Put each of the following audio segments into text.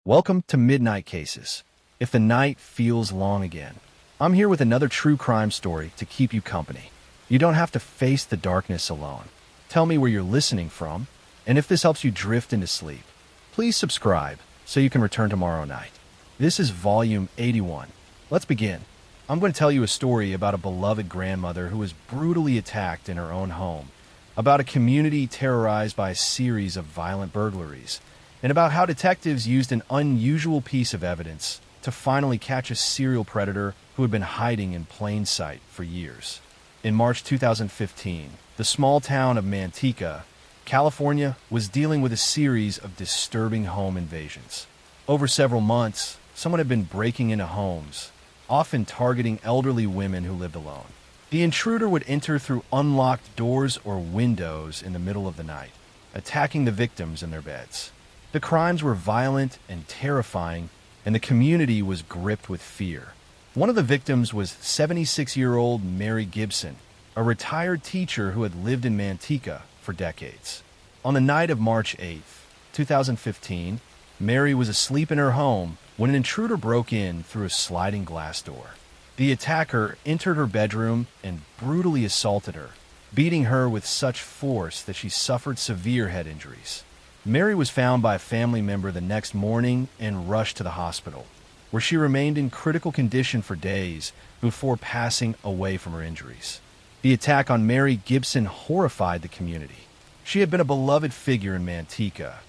Welcome to Midnight Cases. If the night feels long again, I'm here with another true crime story to keep you company. You don't have to face the darkness alone. Tell me where you're listening from, and if this helps you drift into sleep, please subscribe so you can return tomorrow night. This is Volume 81. Let's begin. I'm going to tell you a story about a beloved grandmother who was brutally attacked in her own home, about a community terrorized by a series of violent burglaries, and about how detectives used an unusual piece of evidence to finally catch a serial predator who had been hiding in plain sight for years. In March 2015, the small town of Manteca, California, was dealing with a series of disturbing home invasions. Over several months, someone had been breaking into homes, often targeting elderly women who lived alone. The intruder would enter through unlocked doors or windows in the middle of the night, attacking the victims in their beds. The crimes were violent and terrifying, and the community was gripped with fear. One of the victims was 76-year-old Mary Gibson, a retired teacher who had lived in Manteca for decades. On the night of March 8th, 2015, Mary was asleep in her home when an intruder broke in through a sliding glass door. The attacker entered her bedroom and brutally assaulted her, beating her with such force that she suffered severe head injuries. Mary was found by a family member the next morning and rushed to the hospital, where she remained in critical condition for days before passing away from her injuries. The attack on Mary Gibson horrified the community. She had been a beloved figure in Manteca,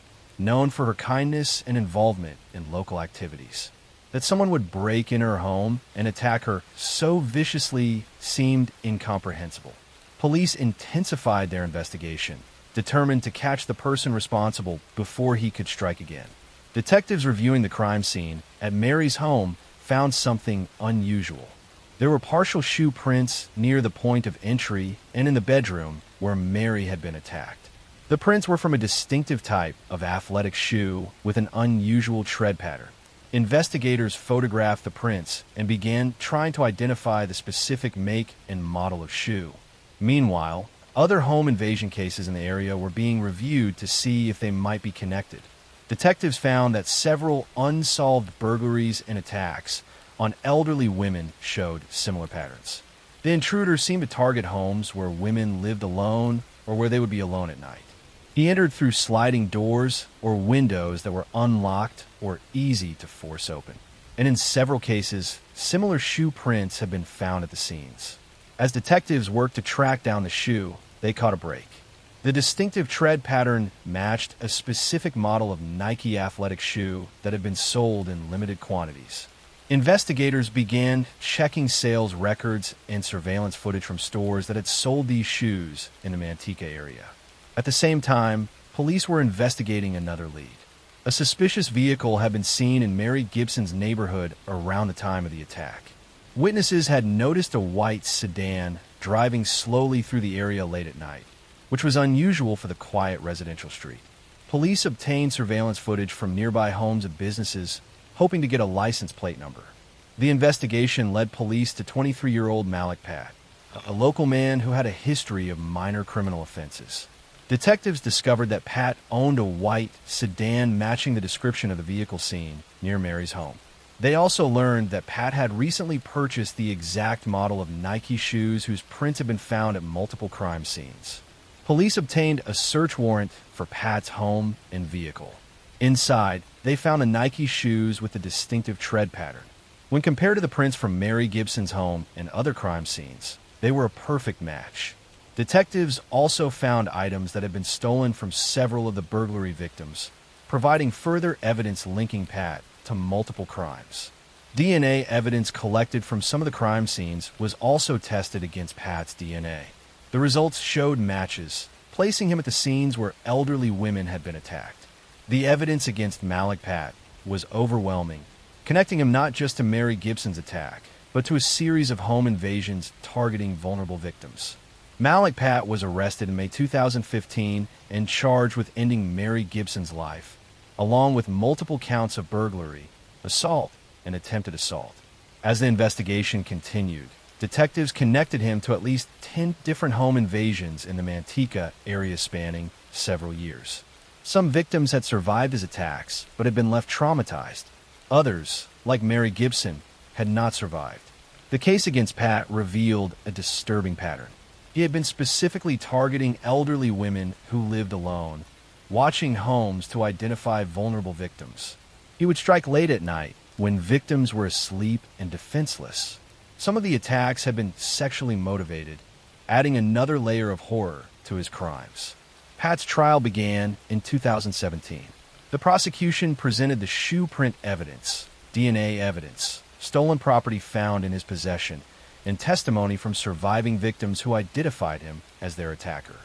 known for her kindness and involvement in local activities. That someone would break in her home and attack her so viciously seemed incomprehensible. Police intensified their investigation, determined to catch the person responsible before he could strike again. Detectives reviewing the crime scene at Mary's home found something unusual. There were partial shoe prints near the point of entry and in the bedroom where Mary had been attacked. The prints were from a distinctive type of athletic shoe with an unusual tread pattern. Investigators photographed the prints and began trying to identify the specific make and model of shoe. Meanwhile, other home invasion cases in the area were being reviewed to see if they might be connected. Detectives found that several unsolved burglaries and attacks on elderly women showed similar patterns. The intruders seemed to target homes where women lived alone or where they would be alone at night. He entered through sliding doors or windows that were unlocked or easy to force open. And in several cases, similar shoe prints have been found at the scenes. As detectives worked to track down the shoe, they caught a break. The distinctive tread pattern matched a specific model of Nike athletic shoe that had been sold in limited quantities. Investigators began checking sales records and surveillance footage from stores that had sold these shoes in the Manteca area. At the same time, police were investigating another lead. A suspicious vehicle had been seen in Mary Gibson's neighborhood around the time of the attack. Witnesses had noticed a white sedan driving slowly through the area late at night, which was unusual for the quiet residential street. Police obtained surveillance footage from nearby homes and businesses, hoping to get a license plate number. The investigation led police to 23-year-old Malik Pat, a local man who had a history of minor criminal offenses. Detectives discovered that Pat owned a white sedan matching the description of the vehicle seen near Mary's home. They also learned that Pat had recently purchased the exact model of Nike shoes whose prints had been found at multiple crime scenes. Police obtained a search warrant for Pat's home and vehicle. Inside, they found the Nike shoes with the distinctive tread pattern. When compared to the prints from Mary Gibson's home and other crime scenes, they were a perfect match. Detectives also found items that had been stolen from several of the burglary victims, providing further evidence linking Pat to multiple crimes. DNA evidence collected from some of the crime scenes was also tested against Pat's DNA. The results showed matches, placing him at the scenes where elderly women had been attacked. The evidence against Malik Pat was overwhelming, connecting him not just to Mary Gibson's attack, but to a series of home invasions targeting vulnerable victims. Malik Pat was arrested in May 2015 and charged with ending Mary Gibson's life, along with multiple counts of burglary, assault, and attempted assault. As the investigation continued, detectives connected him to at least 10 different home invasions in the Manteca area spanning several years. Some victims had survived his attacks, but had been left traumatized. Others, like Mary Gibson, had not survived. The case against Pat revealed a disturbing pattern. He had been specifically targeting elderly women who lived alone, watching homes to identify vulnerable victims. He would strike late at night when victims were asleep and defenseless. Some of the attacks had been sexually motivated, adding another layer of horror to his crimes. Pat's trial began in 2017. The prosecution presented the shoe print evidence, DNA evidence, stolen property found in his possession, and testimony from surviving victims who identified him as their attacker.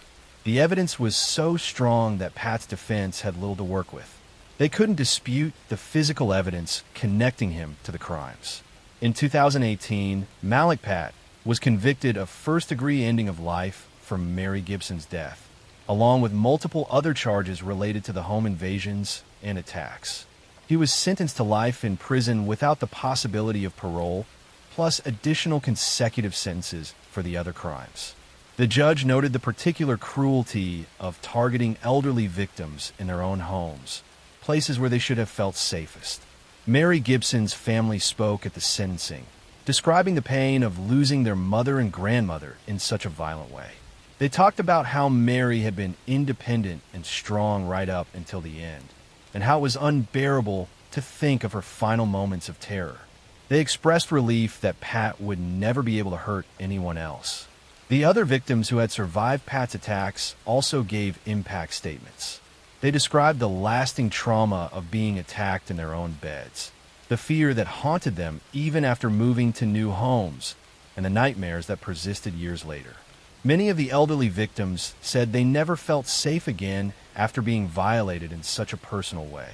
The evidence was so strong that Pat's defense had little to work with. They couldn't dispute the physical evidence connecting him to the crimes. In 2018, Malik Pat was convicted of first-degree ending of life for Mary Gibson's death, along with multiple other charges related to the home invasions and attacks. He was sentenced to life in prison without the possibility of parole, plus additional consecutive sentences for the other crimes. The judge noted the particular cruelty of targeting elderly victims in their own homes, places where they should have felt safest. Mary Gibson's family spoke at the sentencing, describing the pain of losing their mother and grandmother in such a violent way. They talked about how Mary had been independent and strong right up until the end, and how it was unbearable to think of her final moments of terror. They expressed relief that Pat would never be able to hurt anyone else. The other victims who had survived Pat's attacks also gave impact statements. They described the lasting trauma of being attacked in their own beds, the fear that haunted them even after moving to new homes, and the nightmares that persisted years later. Many of the elderly victims said they never felt safe again after being violated in such a personal way.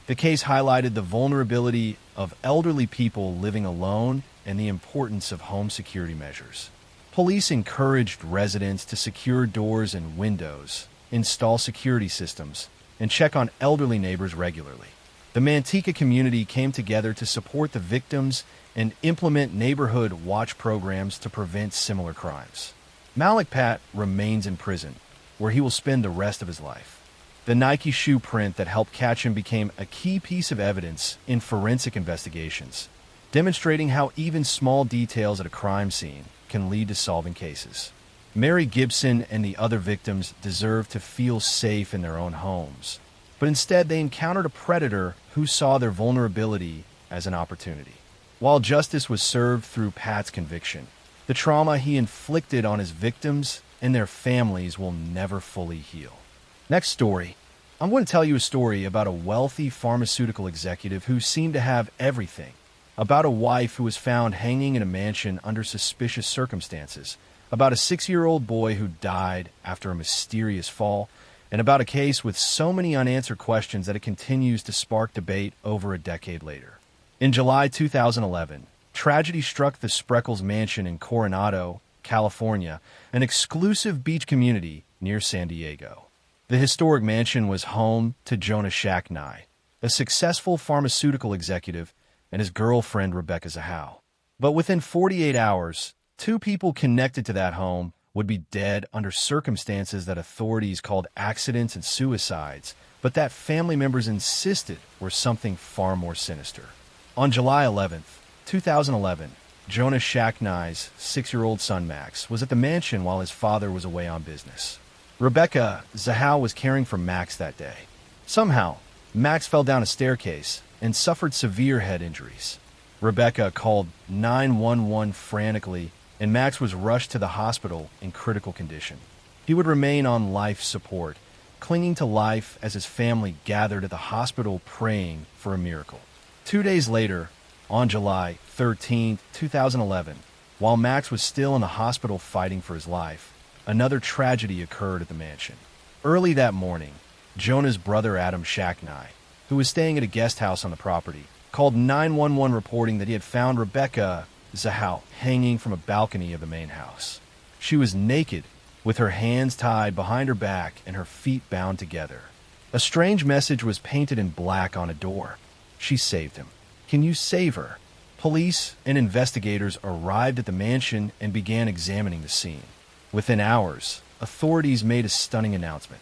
The case highlighted the vulnerability of elderly people living alone and the importance of home security measures. Police encouraged residents to secure doors and windows, install security systems, and check on elderly neighbors regularly. The Manteca community came together to support the victims and implement neighborhood watch programs to prevent similar crimes. Malik Pat remains in prison, where he will spend the rest of his life. The Nike shoe print that helped catch him became a key piece of evidence in forensic investigations, demonstrating how even small details at a crime scene can lead to solving cases. Mary Gibson and the other victims deserve to feel safe in their own homes, but instead they encountered a predator who saw their vulnerability as an opportunity. While justice was served through Pat's conviction, the trauma he inflicted on his victims and their families will never fully heal. Next story. I'm going to tell you a story about a wealthy pharmaceutical executive who seemed to have everything, about a wife who was found hanging in a mansion under suspicious circumstances, about a 6-year-old boy who died after a mysterious fall, and about a case with so many unanswered questions that it continues to spark debate over a decade later. In July 2011, tragedy struck the Spreckles Mansion in Coronado, California, an exclusive beach community near San Diego. The historic mansion was home to Jonah Shacknai, a successful pharmaceutical executive, and his girlfriend Rebecca Zahau. But within 48 hours, 2 people connected to that home would be dead under circumstances that authorities called accidents and suicides, but that family members insisted were something far more sinister. On July 11th, 2011, Jonah Shacknai's 6-year-old son Max was at the mansion while his father was away on business. Rebecca Zahau was caring for Max that day. Somehow, Max fell down a staircase and suffered severe head injuries. Rebecca called 911 frantically, and Max was rushed to the hospital in critical condition. He would remain on life support, clinging to life as his family gathered at the hospital praying for a miracle. 2 days later, on July 13, 2011, while Max was still in the hospital fighting for his life, another tragedy occurred at the mansion. Early that morning, Jonah's brother Adam Shacknai, who was staying at a guest house on the property, called 911 reporting that he had found Rebecca Zahau hanging from a balcony of the main house. She was naked, with her hands tied behind her back and her feet bound together. A strange message was painted in black on a door. She saved him. Can you save her? Police and investigators arrived at the mansion and began examining the scene. Within hours, authorities made a stunning announcement.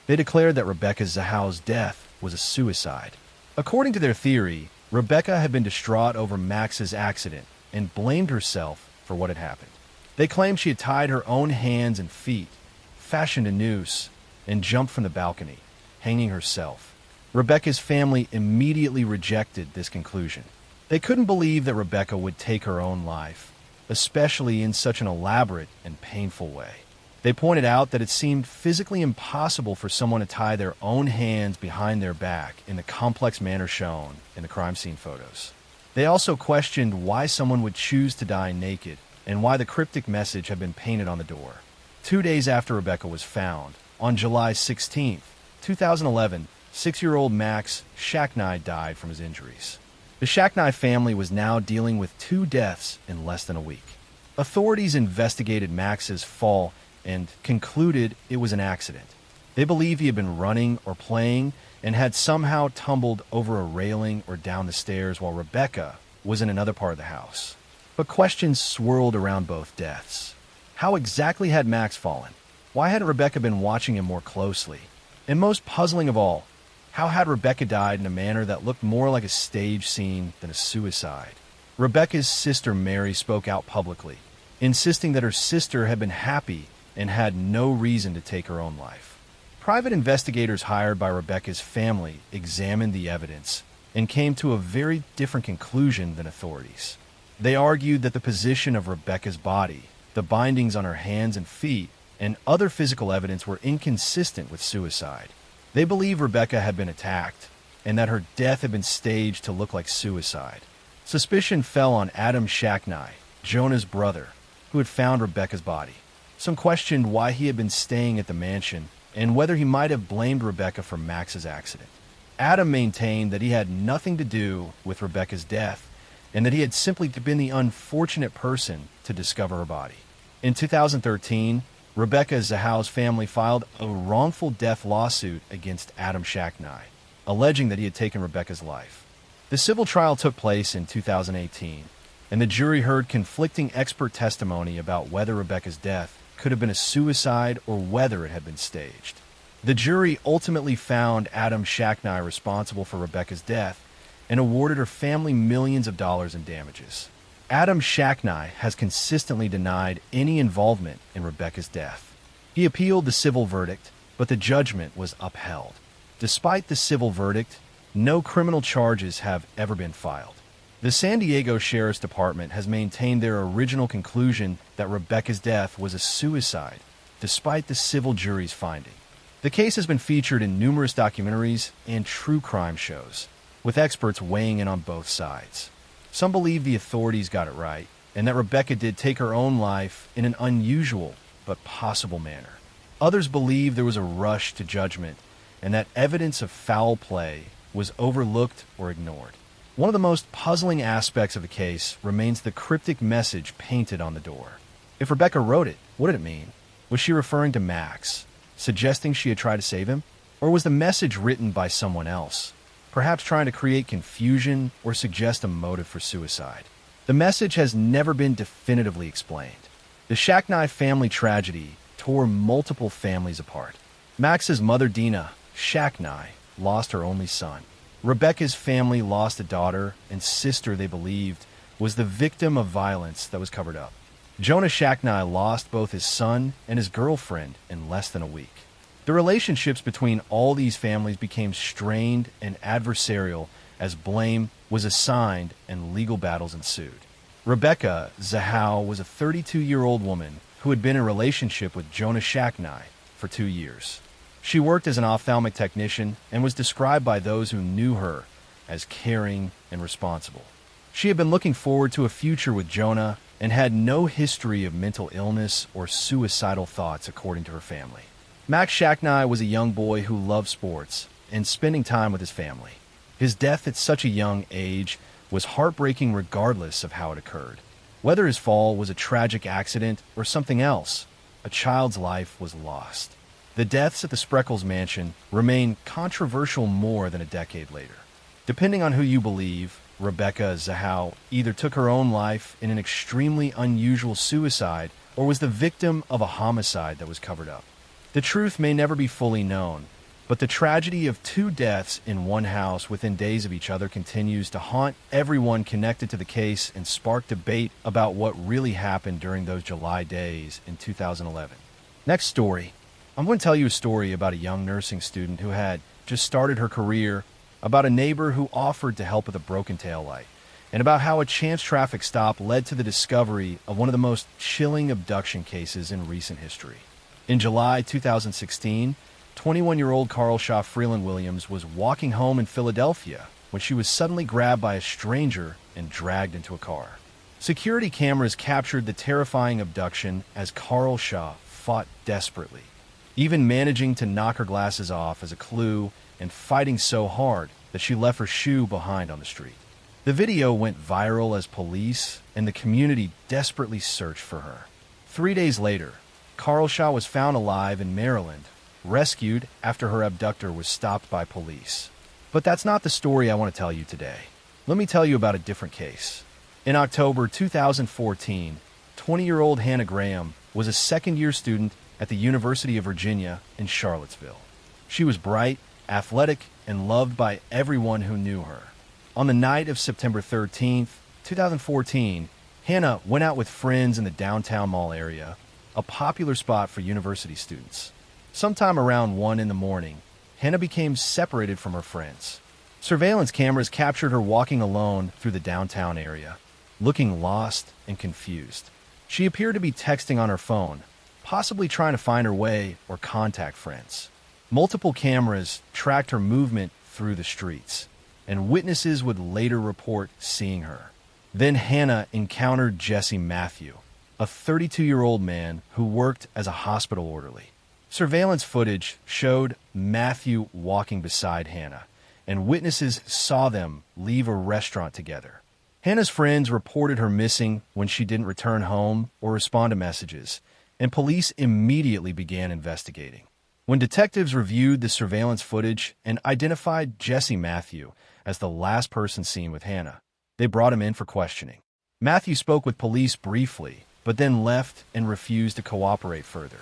They declared that Rebecca Zahao's death was a suicide. According to their theory, Rebecca had been distraught over Max's accident and blamed herself for what had happened. They claimed she had tied her own hands and feet, fashioned a noose, and jumped from the balcony, hanging herself. Rebecca's family immediately rejected this conclusion. They couldn't believe that Rebecca would take her own life, especially in such an elaborate and painful way. They pointed out that it seemed physically impossible for someone to tie their own hands behind their back in the complex manner shown in the crime scene photos. They also questioned why someone would choose to die naked and why the cryptic message had been painted on the door. 2 days after Rebecca was found, on July 16, 2011, 6-year-old Max Shacknai died from his injuries. The Shacknai family was now dealing with 2 deaths in less than a week. Authorities investigated Max's fall and concluded it was an accident. They believe he had been running or playing and had somehow tumbled over a railing or down the stairs while Rebecca was in another part of the house. But questions swirled around both deaths. How exactly had Max fallen? Why hadn't Rebecca been watching him more closely? And most puzzling of all, how had Rebecca died in a manner that looked more like a stage scene than a suicide? Rebecca's sister Mary spoke out publicly, insisting that her sister had been happy and had no reason to take her own life. Private investigators hired by Rebecca's family examined the evidence and came to a very different conclusion than authorities. They argued that the position of Rebecca's body, the bindings on her hands and feet, and other physical evidence were inconsistent with suicide. They believe Rebecca had been attacked and that her death had been staged to look like suicide. Suspicion fell on Adam Shacknai, Jonah's brother, who had found Rebecca's body. Some questioned why he had been staying at the mansion and whether he might have blamed Rebecca for Max's accident. Adam maintained that he had nothing to do with Rebecca's death and that he had simply been the unfortunate person to discover her body. In 2013, Rebecca Zahao's family filed a wrongful death lawsuit against Adam Shacknai, alleging that he had taken Rebecca's life. The civil trial took place in 2018, and the jury heard conflicting expert testimony about whether Rebecca's death could have been a suicide or whether it had been staged. The jury ultimately found Adam Shacknai responsible for Rebecca's death and awarded her family millions of dollars in damages. Adam Shacknai has consistently denied any involvement in Rebecca's death. He appealed the civil verdict, but the judgment was upheld. Despite the civil verdict, no criminal charges have ever been filed. The San Diego Sheriff's Department has maintained their original conclusion that Rebecca's death was a suicide, despite the civil jury's finding. The case has been featured in numerous documentaries and true crime shows, with experts weighing in on both sides. Some believe the authorities got it right, and that Rebecca did take her own life in an unusual but possible manner. Others believe there was a rush to judgment, and that evidence of foul play was overlooked or ignored. One of the most puzzling aspects of the case remains the cryptic message painted on the door. If Rebecca wrote it, what did it mean? Was she referring to Max, suggesting she had tried to save him? Or was the message written by someone else, perhaps trying to create confusion or suggest a motive for suicide? The message has never been definitively explained. The Shacknai family tragedy tore multiple families apart. Max's mother, Dina Shacknai, lost her only son. Rebecca's family lost a daughter and sister they believed was the victim of violence that was covered up. Jonah Shacknai lost both his son and his girlfriend in less than a week. The relationships between all these families became strained and adversarial as blame was assigned and legal battles ensued. Rebecca Zahao was a 32-year-old woman who had been in a relationship with Jonah Shacknai for 2 years. She worked as an ophthalmic technician and was described by those who knew her as caring and responsible. She had been looking forward to a future with Jonah and had no history of mental illness or suicidal thoughts, according to her family. Max Shacknai was a young boy who loved sports and spending time with his family. His death at such a young age was heartbreaking regardless of how it occurred. Whether his fall was a tragic accident or something else, a child's life was lost. The deaths at the Spreckles mansion remain controversial more than a decade later. Depending on who you believe, Rebecca Zahao either took her own life in an extremely unusual suicide or was the victim of a homicide that was covered up. The truth may never be fully known, But the tragedy of two deaths in one house within days of each other continues to haunt everyone connected to the case and spark debate about what really happened during those July days in 2011. Next story. I'm going to tell you a story about a young nursing student who had just started her career, about a neighbor who offered to help with a broken taillight, and about how a chance traffic stop led to the discovery of one of the most chilling abduction cases in recent history. In July 2016, 21-year-old Carl Shaw Freeland Williams was walking home in Philadelphia when she was suddenly grabbed by a stranger and dragged into a car. Security cameras captured the terrifying abduction as Carl Shaw fought desperately, even managing to knock her glasses off as a clue and fighting so hard that she left her shoe behind on the street. The video went viral as police and the community desperately searched for her. 3 days later, Carl Shaw was found alive in Maryland, rescued after her abductor was stopped by police. But that's not the story I want to tell you today. Let me tell you about a different case. In October 2014, 20-year-old Hannah Graham was a second-year student at the University of Virginia in Charlottesville. She was bright, athletic, and loved by everyone who knew her. On the night of September 13th, 2014, Hannah went out with friends in the downtown mall area, a popular spot for university students. Sometime around 1 in the morning, Hannah became separated from her friends. Surveillance cameras captured her walking alone through the downtown area, looking lost and confused. She appeared to be texting on her phone, possibly trying to find her way or contact friends. Multiple cameras tracked her movement through the streets, and witnesses would later report seeing her. Then Hannah encountered Jesse Matthew, a 32-year-old man who worked as a hospital orderly. Surveillance footage showed Matthew walking beside Hannah, and witnesses saw them leave a restaurant together. Hannah's friends reported her missing when she didn't return home or respond to messages, and police immediately began investigating. When detectives reviewed the surveillance footage and identified Jesse Matthew as the last person seen with Hannah, they brought him in for questioning. Matthew spoke with police briefly, but then left and refused to cooperate further.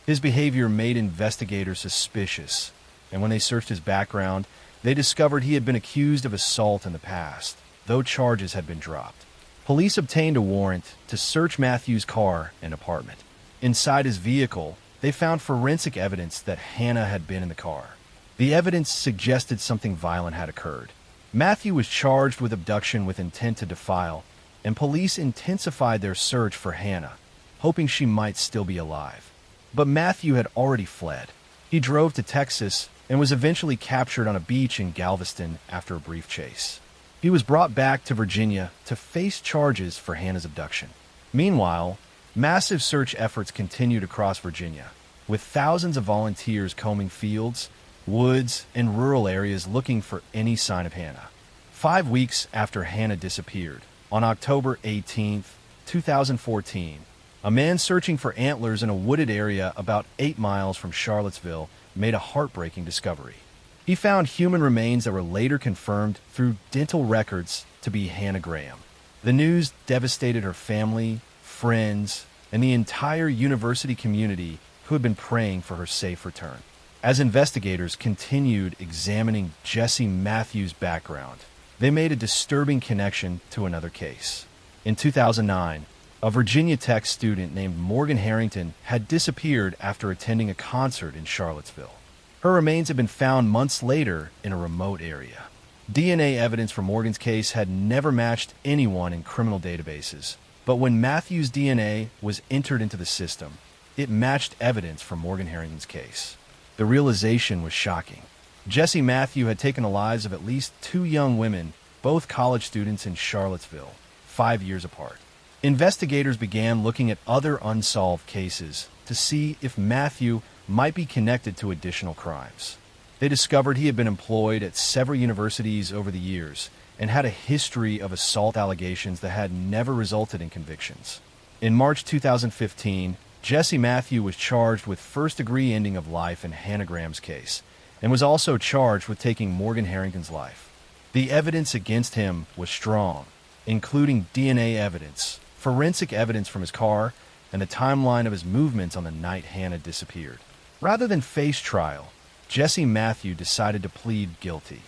His behavior made investigators suspicious, and when they searched his background, they discovered he had been accused of assault in the past, though charges had been dropped. Police obtained a warrant to search Matthew's car and apartment. Inside his vehicle, they found forensic evidence that Hannah had been in the car. The evidence suggested something violent had occurred. Matthew was charged with abduction with intent to defile, and police intensified their search for Hannah, hoping she might still be alive. But Matthew had already fled. He drove to Texas and was eventually captured on a beach in Galveston after a brief chase. He was brought back to Virginia to face charges for Hannah's abduction. Meanwhile, massive search efforts continued across Virginia, with thousands of volunteers combing fields, woods, and rural areas looking for any sign of Hannah. 5 weeks after Hannah disappeared, on October 18, 2014, a man searching for antlers in a wooded area about 8 miles from Charlottesville made a heartbreaking discovery. He found human remains that were later confirmed through dental records to be Hannah Graham. The news devastated her family, friends, and the entire university community who had been praying for her safe return. As investigators continued examining Jesse Matthews' background, they made a disturbing connection to another case. In 2009, a Virginia Tech student named Morgan Harrington had disappeared after attending a concert in Charlottesville. Her remains had been found months later in a remote area. DNA evidence for Morgan's case had never matched anyone in criminal databases, but when Matthew's DNA was entered into the system, it matched evidence from Morgan Harrington's case. The realization was shocking. Jesse Matthew had taken the lives of at least 2 young women, both college students in Charlottesville, 5 years apart. Investigators began looking at other unsolved cases to see if Matthew might be connected to additional crimes. They discovered he had been employed at several universities over the years and had a history of assault allegations that had never resulted in convictions. In March 2015, Jesse Matthew was charged with first-degree ending of life in Hannah Graham's case and was also charged with taking Morgan Harrington's life. The evidence against him was strong, including DNA evidence, forensic evidence from his car, and the timeline of his movements on the night Hannah disappeared. Rather than face trial, Jesse Matthew decided to plead guilty.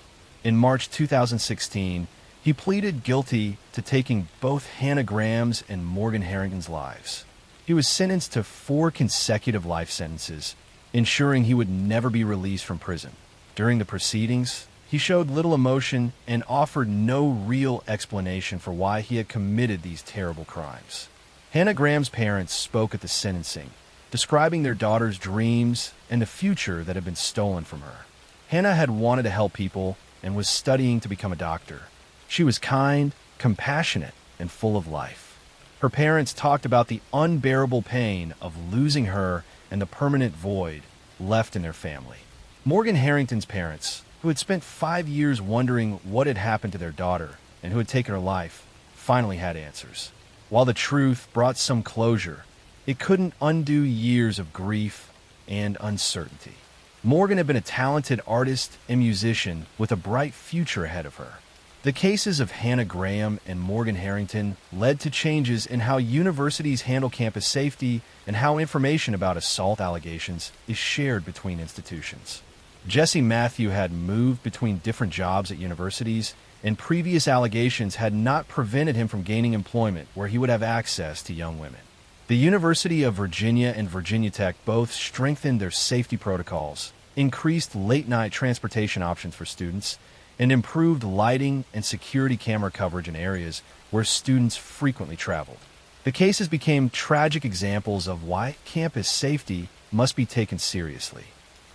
In March 2016, he pleaded guilty to taking both Hannah Graham's and Morgan Harrington's lives. He was sentenced to 4 consecutive life sentences, ensuring he would never be released from prison. During the proceedings, he showed little emotion and offered no real explanation for why he had committed these terrible crimes. Hannah Graham's parents spoke at the sentencing, describing their daughter's dreams and the future that had been stolen from her. Hannah had wanted to help people and was studying to become a doctor. She was kind, compassionate, and full of life. Her parents talked about the unbearable pain of losing her and the permanent void left in their family. Morgan Harrington's parents, who had spent 5 years wondering what had happened to their daughter and who had taken her life, finally had answers. While the truth brought some closure, it couldn't undo years of grief and uncertainty. Morgan had been a talented artist and musician with a bright future ahead of her. The cases of Hannah Graham and Morgan Harrington led to changes in how universities handle campus safety and how information about assault allegations is shared between institutions. Jesse Matthew had moved between different jobs at universities, and previous allegations had not prevented him from gaining employment where he would have access to young women. The University of Virginia and Virginia Tech both strengthened their safety protocols, increased late-night transportation options for students, and improved lighting and security camera coverage in areas where students frequently traveled. The cases became tragic examples of why campus safety must be taken seriously.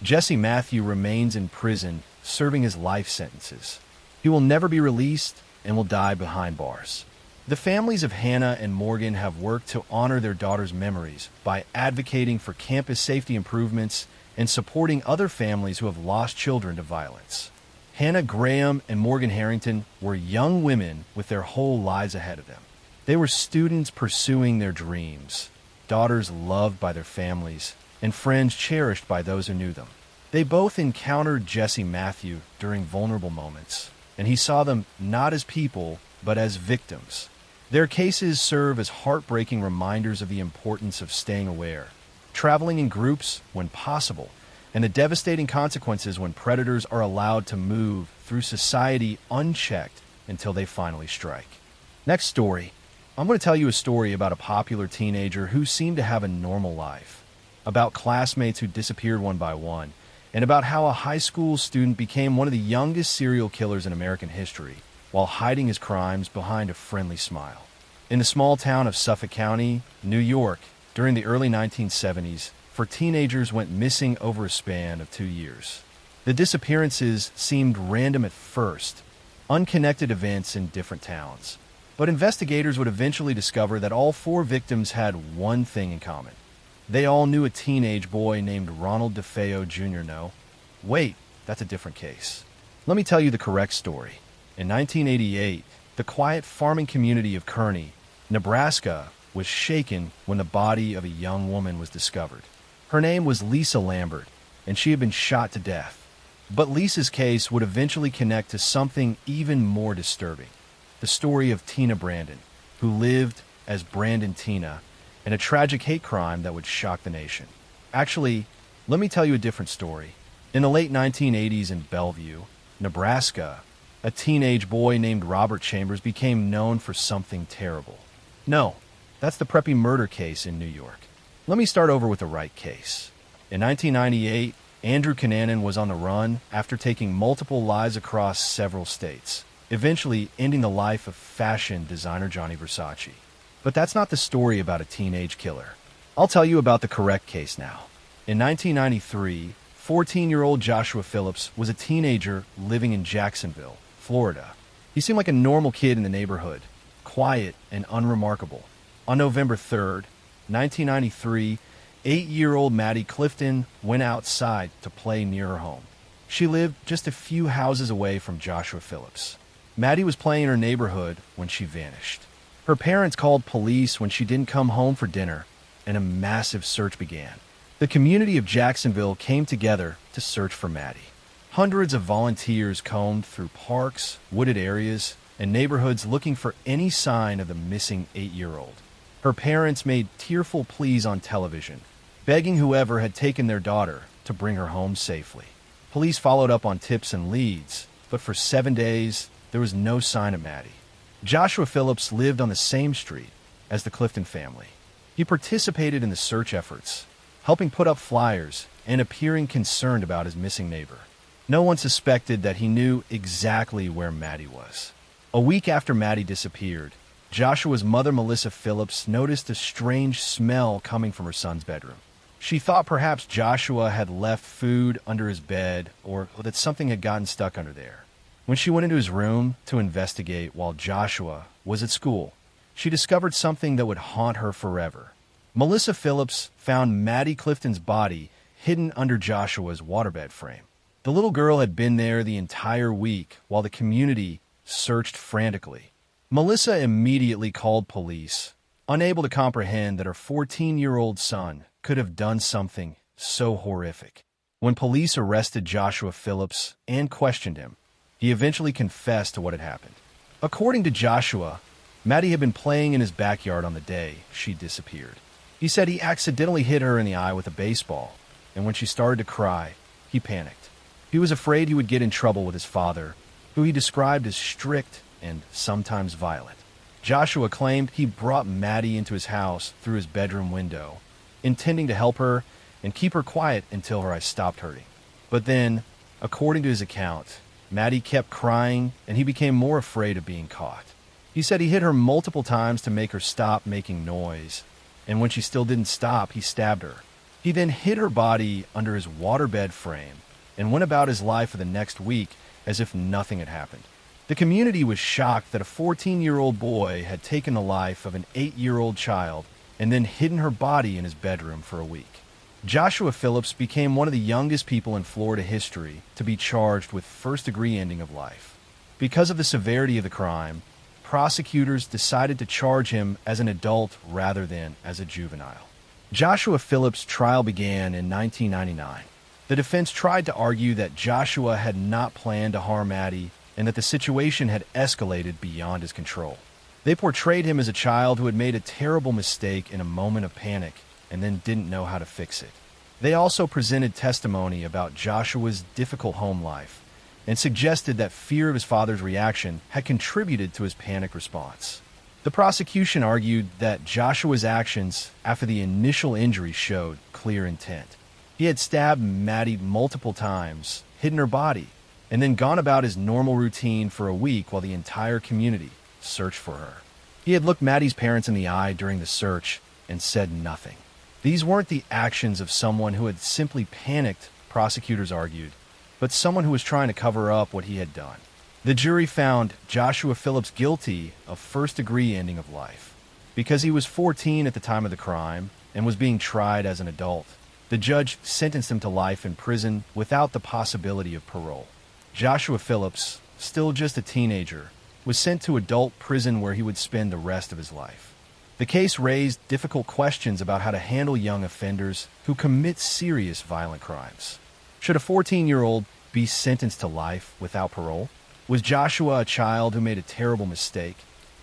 Jesse Matthew remains in prison, serving his life sentences. He will never be released and will die behind bars. The families of Hannah and Morgan have worked to honor their daughter's memories by advocating for campus safety improvements and supporting other families who have lost children to violence. Hannah Graham and Morgan Harrington were young women with their whole lives ahead of them. They were students pursuing their dreams, daughters loved by their families, and friends cherished by those who knew them. They both encountered Jesse Matthew during vulnerable moments, and he saw them not as people, but as victims. Their cases serve as heartbreaking reminders of the importance of staying aware, traveling in groups when possible, and the devastating consequences when predators are allowed to move through society unchecked until they finally strike. Next story. I'm going to tell you a story about a popular teenager who seemed to have a normal life, about classmates who disappeared one by one, and about how a high school student became one of the youngest serial killers in American history while hiding his crimes behind a friendly smile. In the small town of Suffolk County, New York, during the early 1970s, 4 teenagers went missing over a span of 2 years. The disappearances seemed random at first, unconnected events in different towns. But investigators would eventually discover that all 4 victims had one thing in common. They all knew a teenage boy named Ronald DeFeo Jr. No, wait, that's a different case. Let me tell you the correct story. In 1988, the quiet farming community of Kearney, Nebraska, was shaken when the body of a young woman was discovered. Her name was Lisa Lambert, and she had been shot to death. But Lisa's case would eventually connect to something even more disturbing. The story of Tina Brandon, who lived as Brandon Tina, in a tragic hate crime that would shock the nation. Actually, let me tell you a different story. In the late 1980s in Bellevue, Nebraska, a teenage boy named Robert Chambers became known for something terrible. No, that's the preppy murder case in New York. Let me start over with the right case. In 1998, Andrew Cunanan was on the run after taking multiple lives across several states, eventually ending the life of fashion designer Gianni Versace. But that's not the story about a teenage killer. I'll tell you about the correct case now. In 1993, 14-year-old Joshua Phillips was a teenager living in Jacksonville, Florida. He seemed like a normal kid in the neighborhood, quiet and unremarkable. On November 3rd, 1993, 8-year-old Maddie Clifton went outside to play near her home. She lived just a few houses away from Joshua Phillips. Maddie was playing in her neighborhood when she vanished. Her parents called police when she didn't come home for dinner, and a massive search began. The community of Jacksonville came together to search for Maddie. Hundreds of volunteers combed through parks, wooded areas, and neighborhoods looking for any sign of the missing 8-year-old. Her parents made tearful pleas on television, begging whoever had taken their daughter to bring her home safely. Police followed up on tips and leads, but for 7 days, there was no sign of Maddie. Joshua Phillips lived on the same street as the Clifton family. He participated in the search efforts, helping put up flyers and appearing concerned about his missing neighbor. No one suspected that he knew exactly where Maddie was. A week after Maddie disappeared, Joshua's mother, Melissa Phillips, noticed a strange smell coming from her son's bedroom. She thought perhaps Joshua had left food under his bed or that something had gotten stuck under there. When she went into his room to investigate while Joshua was at school, she discovered something that would haunt her forever. Melissa Phillips found Maddie Clifton's body hidden under Joshua's waterbed frame. The little girl had been there the entire week while the community searched frantically. Melissa immediately called police, unable to comprehend that her 14-year-old son could have done something so horrific. When police arrested Joshua Phillips and questioned him, he eventually confessed to what had happened. According to Joshua, Maddie had been playing in his backyard on the day she disappeared. He said he accidentally hit her in the eye with a baseball, and when she started to cry, he panicked. He was afraid he would get in trouble with his father, who he described as strict and sometimes violent. Joshua claimed he brought Maddie into his house through his bedroom window, intending to help her and keep her quiet until her eyes stopped hurting. But then, according to his account, Maddie kept crying and he became more afraid of being caught. He said he hit her multiple times to make her stop making noise, and when she still didn't stop, he stabbed her. He then hid her body under his waterbed frame and went about his life for the next week as if nothing had happened. The community was shocked that a 14-year-old boy had taken the life of an 8-year-old child and then hidden her body in his bedroom for a week. Joshua Phillips became one of the youngest people in Florida history to be charged with first-degree ending of life. Because of the severity of the crime, prosecutors decided to charge him as an adult rather than as a juvenile. Joshua Phillips' trial began in 1999. The defense tried to argue that Joshua had not planned to harm Maddie and that the situation had escalated beyond his control. They portrayed him as a child who had made a terrible mistake in a moment of panic and then didn't know how to fix it. They also presented testimony about Joshua's difficult home life and suggested that fear of his father's reaction had contributed to his panic response. The prosecution argued that Joshua's actions after the initial injury showed clear intent. He had stabbed Maddie multiple times, hidden her body, and then gone about his normal routine for a week while the entire community searched for her. He had looked Maddie's parents in the eye during the search and said nothing. These weren't the actions of someone who had simply panicked, prosecutors argued, but someone who was trying to cover up what he had done. The jury found Joshua Phillips guilty of first-degree ending of life. Because he was 14 at the time of the crime and was being tried as an adult, the judge sentenced him to life in prison without the possibility of parole. Joshua Phillips, still just a teenager, was sent to adult prison where he would spend the rest of his life. The case raised difficult questions about how to handle young offenders who commit serious violent crimes. Should a 14-year-old be sentenced to life without parole? Was Joshua a child who made a terrible mistake?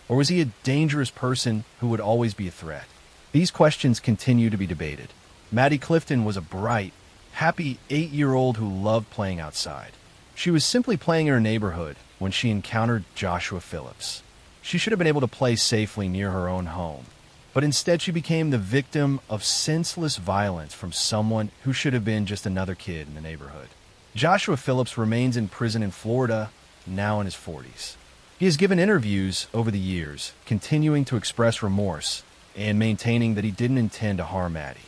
Or was he a dangerous person who would always be a threat? These questions continue to be debated. Maddie Clifton was a bright, happy 8-year-old who loved playing outside. She was simply playing in her neighborhood when she encountered Joshua Phillips. She should have been able to play safely near her own home, but instead she became the victim of senseless violence from someone who should have been just another kid in the neighborhood. Joshua Phillips remains in prison in Florida, now in his 40s. He has given interviews over the years, continuing to express remorse and maintaining that he didn't intend to harm Maddie.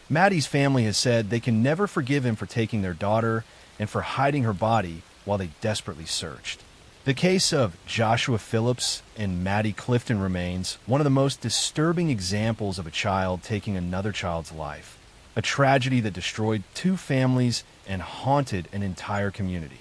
Maddie's family has said they can never forgive him for taking their daughter and for hiding her body while they desperately searched. The case of Joshua Phillips and Maddie Clifton remains one of the most disturbing examples of a child taking another child's life, a tragedy that destroyed 2 families and haunted an entire community.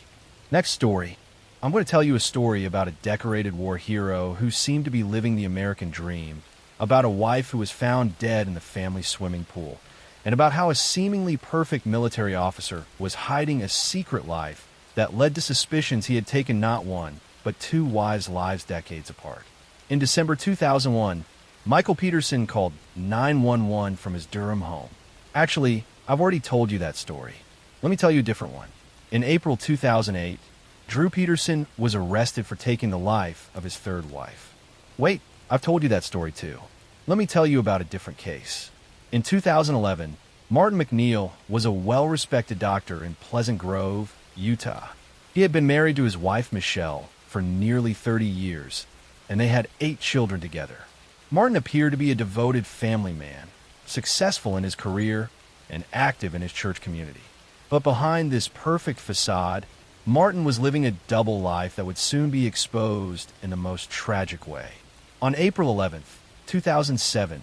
Next story. I'm going to tell you a story about a decorated war hero who seemed to be living the American dream, about a wife who was found dead in the family swimming pool, and about how a seemingly perfect military officer was hiding a secret life that led to suspicions he had taken not one, but 2 wives' lives decades apart. In December 2001, Michael Peterson called 911 from his Durham home. Actually, I've already told you that story. Let me tell you a different one. In April 2008, Drew Peterson was arrested for taking the life of his third wife. Wait, I've told you that story too. Let me tell you about a different case. In 2011, Martin McNeil was a well-respected doctor in Pleasant Grove, Utah. He had been married to his wife Michelle for nearly 30 years, and they had 8 children together. Martin appeared to be a devoted family man, successful in his career and active in his church community. But behind this perfect facade, Martin was living a double life that would soon be exposed in the most tragic way. On April 11th, 2007,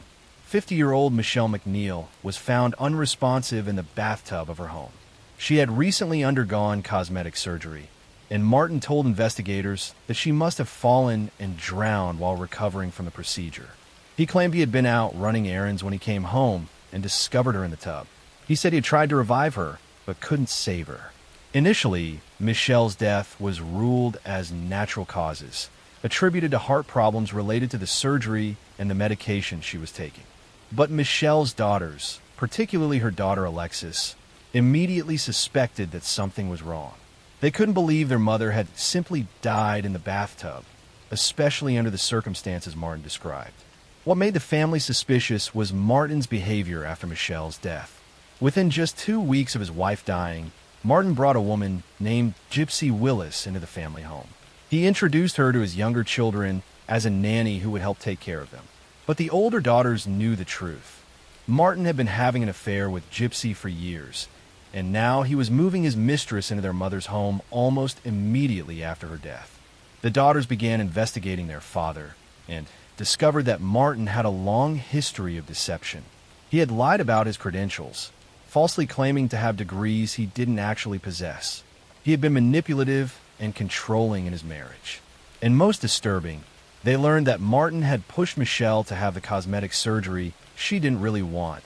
50-year-old Michelle McNeil was found unresponsive in the bathtub of her home. She had recently undergone cosmetic surgery, and Martin told investigators that she must have fallen and drowned while recovering from the procedure. He claimed he had been out running errands when he came home and discovered her in the tub. He said he had tried to revive her, but couldn't save her. Initially, Michelle's death was ruled as natural causes, attributed to heart problems related to the surgery and the medication she was taking. But Michelle's daughters, particularly her daughter Alexis, immediately suspected that something was wrong. They couldn't believe their mother had simply died in the bathtub, especially under the circumstances Martin described. What made the family suspicious was Martin's behavior after Michelle's death. Within just 2 weeks of his wife dying, Martin brought a woman named Gypsy Willis into the family home. He introduced her to his younger children as a nanny who would help take care of them. But the older daughters knew the truth. Martin had been having an affair with Gypsy for years, and now he was moving his mistress into their mother's home almost immediately after her death. The daughters began investigating their father and discovered that Martin had a long history of deception. He had lied about his credentials, falsely claiming to have degrees he didn't actually possess. He had been manipulative and controlling in his marriage. And most disturbing, they learned that Martin had pushed Michelle to have the cosmetic surgery she didn't really want,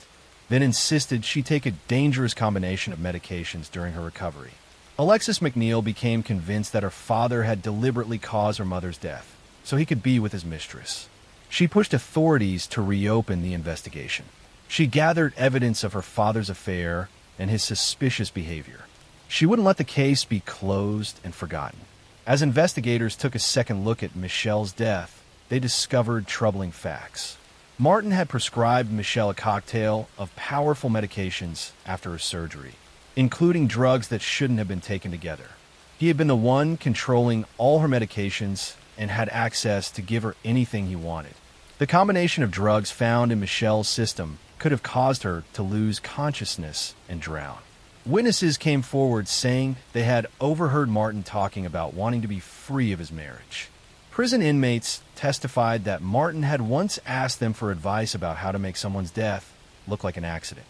then insisted she take a dangerous combination of medications during her recovery. Alexis McNeil became convinced that her father had deliberately caused her mother's death, so he could be with his mistress. She pushed authorities to reopen the investigation. She gathered evidence of her father's affair and his suspicious behavior. She wouldn't let the case be closed and forgotten. As investigators took a second look at Michelle's death, they discovered troubling facts. Martin had prescribed Michelle a cocktail of powerful medications after her surgery, including drugs that shouldn't have been taken together. He had been the one controlling all her medications and had access to give her anything he wanted. The combination of drugs found in Michelle's system could have caused her to lose consciousness and drown. Witnesses came forward saying they had overheard Martin talking about wanting to be free of his marriage. Prison inmates testified that Martin had once asked them for advice about how to make someone's death look like an accident.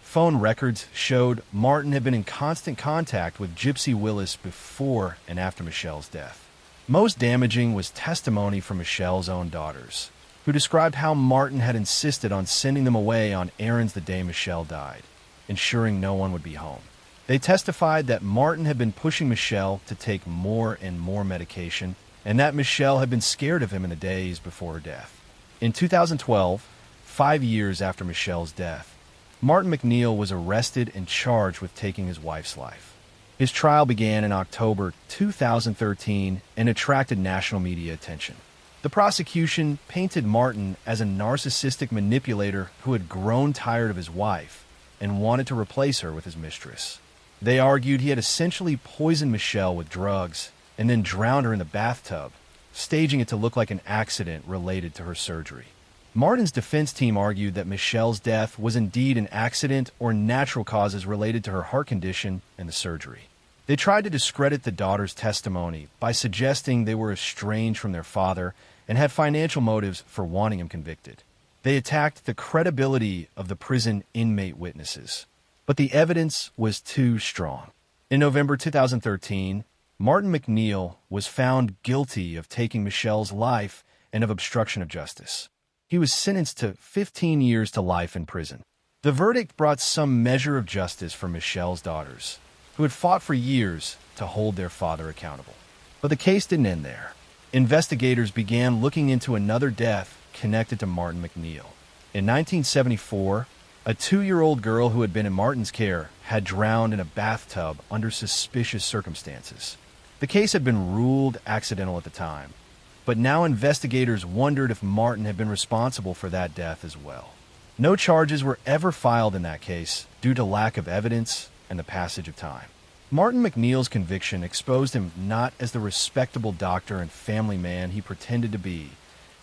Phone records showed Martin had been in constant contact with Gypsy Willis before and after Michelle's death. Most damaging was testimony from Michelle's own daughters, who described how Martin had insisted on sending them away on errands the day Michelle died, ensuring no one would be home. They testified that Martin had been pushing Michelle to take more and more medication, and that Michelle had been scared of him in the days before her death. In 2012, 5 years after Michelle's death, Martin McNeil was arrested and charged with taking his wife's life. His trial began in October 2013 and attracted national media attention. The prosecution painted Martin as a narcissistic manipulator who had grown tired of his wife and wanted to replace her with his mistress. They argued he had essentially poisoned Michelle with drugs and then drowned her in the bathtub, staging it to look like an accident related to her surgery. Martin's defense team argued that Michelle's death was indeed an accident or natural causes related to her heart condition and the surgery. They tried to discredit the daughter's testimony by suggesting they were estranged from their father and had financial motives for wanting him convicted. They attacked the credibility of the prison inmate witnesses, but the evidence was too strong. In November 2013, Martin McNeil was found guilty of taking Michelle's life and of obstruction of justice. He was sentenced to 15 years to life in prison. The verdict brought some measure of justice for Michelle's daughters, who had fought for years to hold their father accountable. But the case didn't end there. Investigators began looking into another death connected to Martin McNeil. In 1974, A 2-year-old girl who had been in Martin's care had drowned in a bathtub under suspicious circumstances. The case had been ruled accidental at the time, but now investigators wondered if Martin had been responsible for that death as well. No charges were ever filed in that case due to lack of evidence and the passage of time. Martin McNeil's conviction exposed him not as the respectable doctor and family man he pretended to be,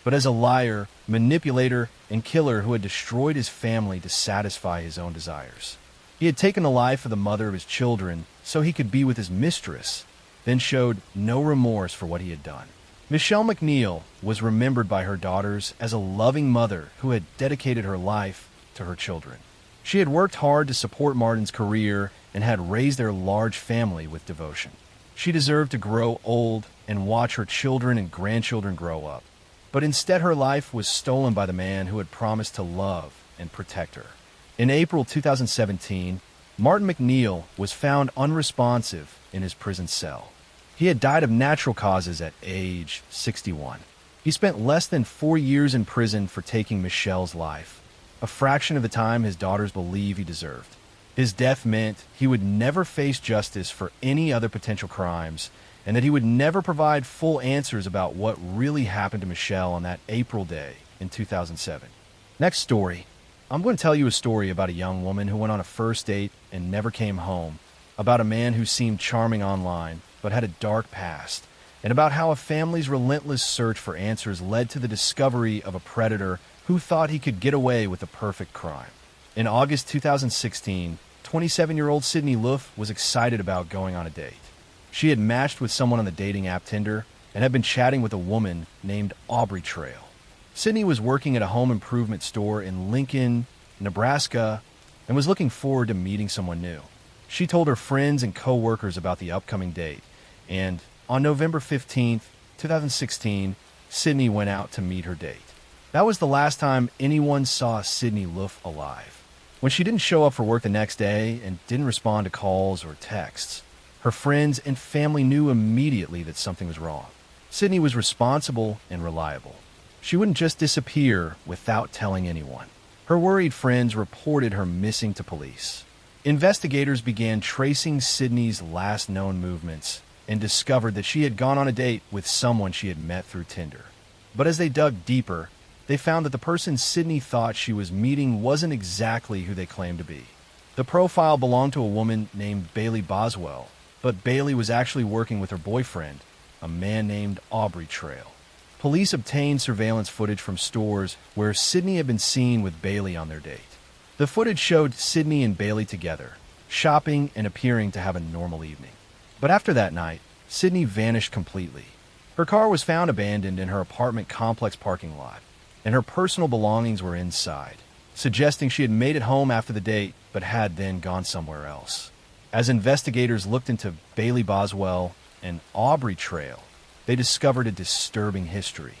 but as a liar, manipulator, and killer who had destroyed his family to satisfy his own desires. He had taken the life of the mother of his children so he could be with his mistress, then showed no remorse for what he had done. Michelle McNeil was remembered by her daughters as a loving mother who had dedicated her life to her children. She had worked hard to support Martin's career and had raised their large family with devotion. She deserved to grow old and watch her children and grandchildren grow up. But instead her life was stolen by the man who had promised to love and protect her. In April 2017, Martin McNeil was found unresponsive in his prison cell. He had died of natural causes at age 61. He spent less than 4 years in prison for taking Michelle's life, a fraction of the time his daughters believe he deserved. His death meant he would never face justice for any other potential crimes, and that he would never provide full answers about what really happened to Michelle on that April day in 2007. Next story. I'm going to tell you a story about a young woman who went on a first date and never came home, about a man who seemed charming online but had a dark past, and about how a family's relentless search for answers led to the discovery of a predator who thought he could get away with a perfect crime. In August 2016, 27-year-old Sydney Luff was excited about going on a date. She had matched with someone on the dating app Tinder and had been chatting with a woman named Aubrey Trail. Sydney was working at a home improvement store in Lincoln, Nebraska, and was looking forward to meeting someone new. She told her friends and co-workers about the upcoming date, and on November 15, 2016, Sydney went out to meet her date. That was the last time anyone saw Sydney Luff alive. When she didn't show up for work the next day and didn't respond to calls or texts, her friends and family knew immediately that something was wrong. Sydney was responsible and reliable. She wouldn't just disappear without telling anyone. Her worried friends reported her missing to police. Investigators began tracing Sydney's last known movements and discovered that she had gone on a date with someone she had met through Tinder. But as they dug deeper, they found that the person Sydney thought she was meeting wasn't exactly who they claimed to be. The profile belonged to a woman named Bailey Boswell, but Bailey was actually working with her boyfriend, a man named Aubrey Trail. Police obtained surveillance footage from stores where Sydney had been seen with Bailey on their date. The footage showed Sydney and Bailey together, shopping and appearing to have a normal evening. But after that night, Sydney vanished completely. Her car was found abandoned in her apartment complex parking lot, and her personal belongings were inside, suggesting she had made it home after the date but had then gone somewhere else. As investigators looked into Bailey Boswell and Aubrey Trail, they discovered a disturbing history.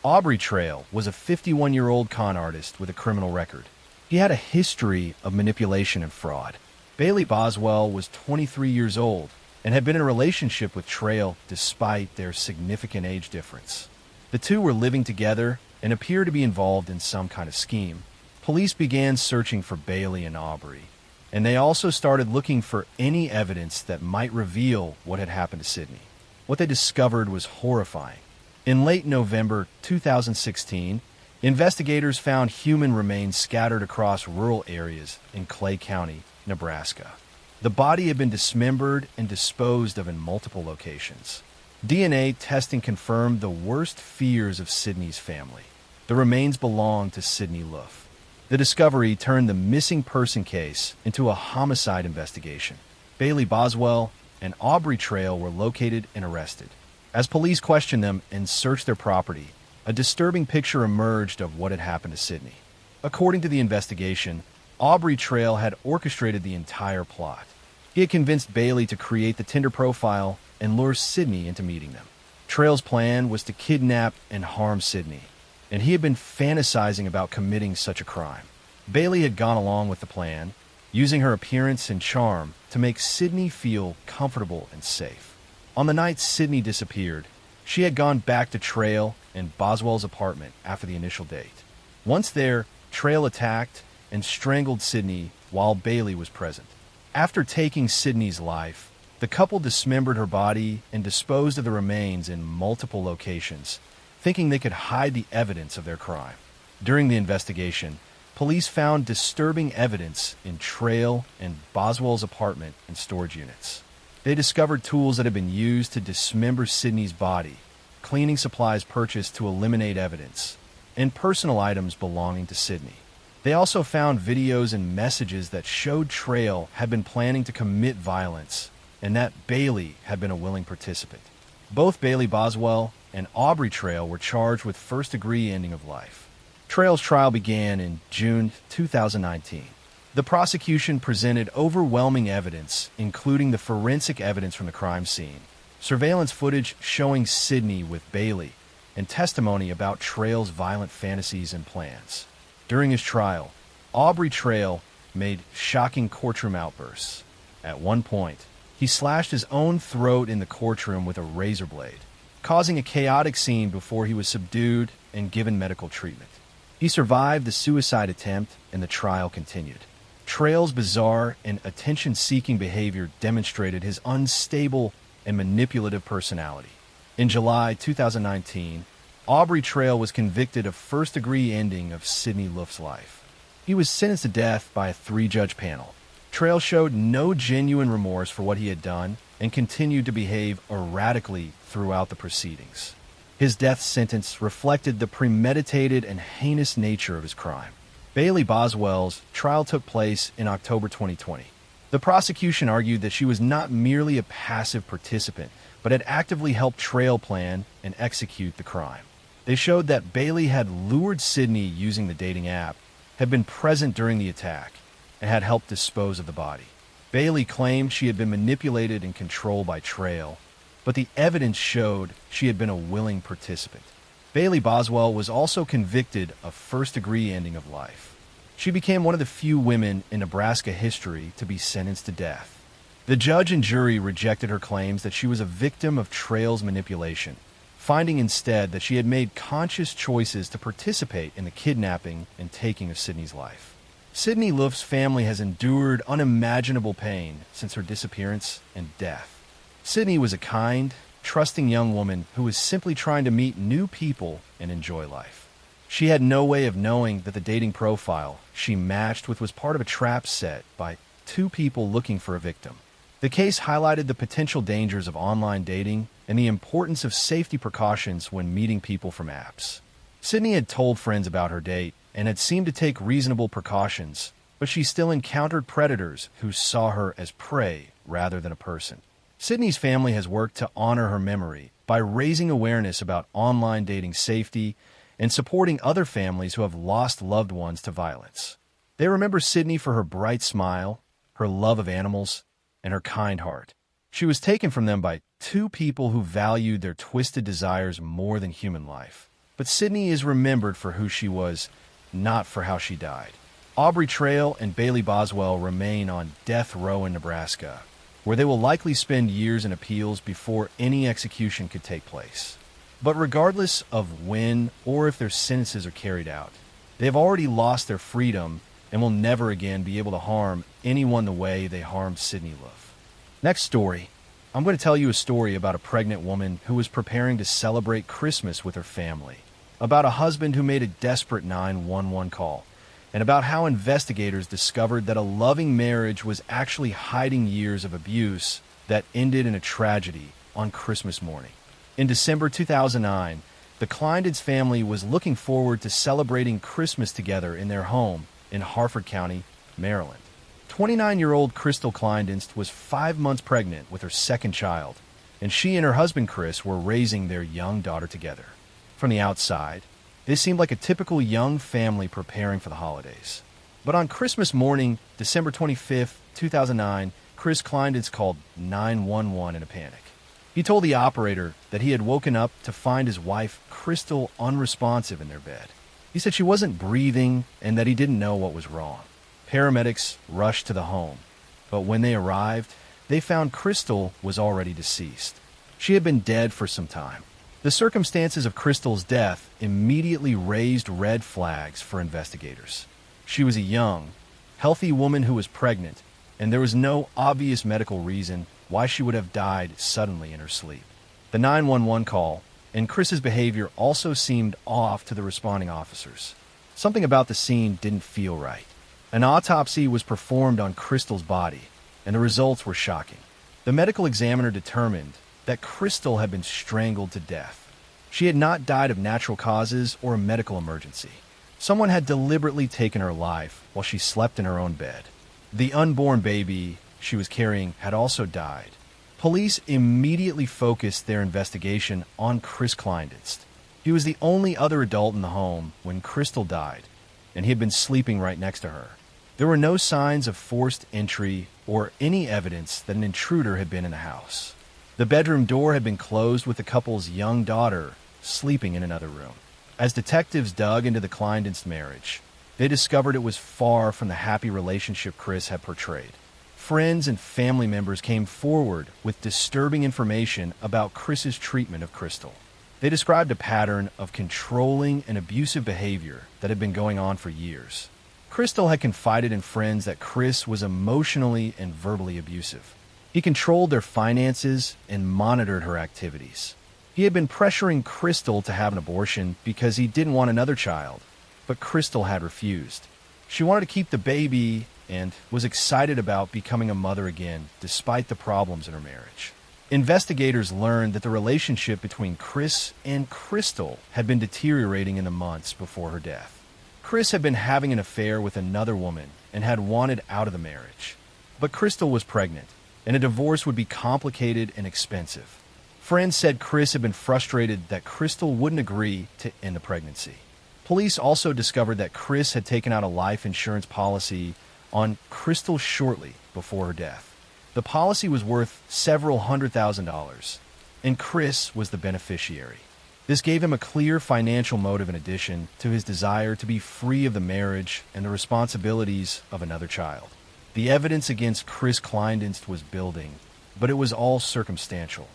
Aubrey Trail was a 51-year-old con artist with a criminal record. He had a history of manipulation and fraud. Bailey Boswell was 23 years old and had been in a relationship with Trail despite their significant age difference. The two were living together and appeared to be involved in some kind of scheme. Police began searching for Bailey and Aubrey, and they also started looking for any evidence that might reveal what had happened to Sydney. What they discovered was horrifying. In late November 2016, investigators found human remains scattered across rural areas in Clay County, Nebraska. The body had been dismembered and disposed of in multiple locations. DNA testing confirmed the worst fears of Sydney's family. The remains belonged to Sydney Luff. The discovery turned the missing person case into a homicide investigation. Bailey Boswell and Aubrey Trail were located and arrested. As police questioned them and searched their property, a disturbing picture emerged of what had happened to Sydney. According to the investigation, Aubrey Trail had orchestrated the entire plot. He had convinced Bailey to create the Tinder profile and lure Sydney into meeting them. Trail's plan was to kidnap and harm Sydney, and he had been fantasizing about committing such a crime. Bailey had gone along with the plan, using her appearance and charm to make Sydney feel comfortable and safe. On the night Sydney disappeared, she had gone back to Trail and Boswell's apartment after the initial date. Once there, Trail attacked and strangled Sydney while Bailey was present. After taking Sydney's life, the couple dismembered her body and disposed of the remains in multiple locations, thinking they could hide the evidence of their crime. During the investigation, police found disturbing evidence in Trail and Boswell's apartment and storage units. They discovered tools that had been used to dismember Sydney's body, cleaning supplies purchased to eliminate evidence, and personal items belonging to Sydney. They also found videos and messages that showed Trail had been planning to commit violence and that Bailey had been a willing participant. Both Bailey Boswell and Aubrey Trail were charged with first-degree ending of life. Trail's trial began in June 2019. The prosecution presented overwhelming evidence, including the forensic evidence from the crime scene, surveillance footage showing Sydney with Bailey, and testimony about Trail's violent fantasies and plans. During his trial, Aubrey Trail made shocking courtroom outbursts. At one point, he slashed his own throat in the courtroom with a razor blade, causing a chaotic scene before he was subdued and given medical treatment. He survived the suicide attempt, and the trial continued. Trail's bizarre and attention-seeking behavior demonstrated his unstable and manipulative personality. In July 2019, Aubrey Trail was convicted of first-degree ending of Sydney Luft's life. He was sentenced to death by a 3-judge panel. Trail showed no genuine remorse for what he had done and continued to behave erratically throughout the proceedings. His death sentence reflected the premeditated and heinous nature of his crime. Bailey Boswell's trial took place in October 2020. The prosecution argued that she was not merely a passive participant, but had actively helped Trail plan and execute the crime. They showed that Bailey had lured Sydney using the dating app, had been present during the attack, and had helped dispose of the body. Bailey claimed she had been manipulated and controlled by Trail, but the evidence showed she had been a willing participant. Bailey Boswell was also convicted of first-degree ending of life. She became one of the few women in Nebraska history to be sentenced to death. The judge and jury rejected her claims that she was a victim of Trail's manipulation, finding instead that she had made conscious choices to participate in the kidnapping and taking of Sydney's life. Sydney Luft's family has endured unimaginable pain since her disappearance and death. Sydney was a kind, trusting young woman who was simply trying to meet new people and enjoy life. She had no way of knowing that the dating profile she matched with was part of a trap set by 2 people looking for a victim. The case highlighted the potential dangers of online dating and the importance of safety precautions when meeting people from apps. Sydney had told friends about her date and had seemed to take reasonable precautions, but she still encountered predators who saw her as prey rather than a person. Sydney's family has worked to honor her memory by raising awareness about online dating safety and supporting other families who have lost loved ones to violence. They remember Sydney for her bright smile, her love of animals, and her kind heart. She was taken from them by 2 people who valued their twisted desires more than human life. But Sydney is remembered for who she was, not for how she died. Aubrey Trail and Bailey Boswell remain on death row in Nebraska, where they will likely spend years in appeals before any execution could take place. But regardless of when or if their sentences are carried out, they have already lost their freedom and will never again be able to harm anyone the way they harmed Sydney Luft. Next story. I'm going to tell you a story about a pregnant woman who was preparing to celebrate Christmas with her family, about a husband who made a desperate 911 call, and about how investigators discovered that a loving marriage was actually hiding years of abuse that ended in a tragedy on Christmas morning. In December 2009, the Kleindienst family was looking forward to celebrating Christmas together in their home in Harford County, Maryland. 29-year-old Crystal Kleindienst was 5 months pregnant with her second child, and she and her husband Chris were raising their young daughter together. From the outside, this seemed like a typical young family preparing for the holidays. But on Christmas morning, December 25, 2009, Chris Kleindienst called 911 in a panic. He told the operator that he had woken up to find his wife, Crystal, unresponsive in their bed. He said she wasn't breathing and that he didn't know what was wrong. Paramedics rushed to the home, but when they arrived, they found Crystal was already deceased. She had been dead for some time. The circumstances of Crystal's death immediately raised red flags for investigators. She was a young, healthy woman who was pregnant, and there was no obvious medical reason why she would have died suddenly in her sleep. The 911 call and Chris's behavior also seemed off to the responding officers. Something about the scene didn't feel right. An autopsy was performed on Crystal's body, and the results were shocking. The medical examiner determined that Crystal had been strangled to death. She had not died of natural causes or a medical emergency. Someone had deliberately taken her life while she slept in her own bed. The unborn baby she was carrying had also died. Police immediately focused their investigation on Chris Kleindienst. He was the only other adult in the home when Crystal died, and he had been sleeping right next to her. There were no signs of forced entry or any evidence that an intruder had been in the house. The bedroom door had been closed with the couple's young daughter sleeping in another room. As detectives dug into the Kleindienst marriage, they discovered it was far from the happy relationship Chris had portrayed. Friends and family members came forward with disturbing information about Chris's treatment of Crystal. They described a pattern of controlling and abusive behavior that had been going on for years. Crystal had confided in friends that Chris was emotionally and verbally abusive. He controlled their finances and monitored her activities. He had been pressuring Crystal to have an abortion because he didn't want another child, but Crystal had refused. She wanted to keep the baby and was excited about becoming a mother again despite the problems in her marriage. Investigators learned that the relationship between Chris and Crystal had been deteriorating in the months before her death. Chris had been having an affair with another woman and had wanted out of the marriage. But Crystal was pregnant, and a divorce would be complicated and expensive. Friends said Chris had been frustrated that Crystal wouldn't agree to end the pregnancy. Police also discovered that Chris had taken out a life insurance policy on Crystal shortly before her death. The policy was worth several $100,000, and Chris was the beneficiary. This gave him a clear financial motive in addition to his desire to be free of the marriage and the responsibilities of another child. The evidence against Chris Kleindienst was building, but it was all circumstantial.